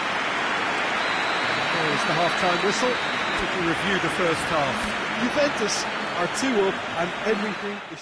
There's the half-time whistle. We can review the first half.
Juventus are 2 up and everything is...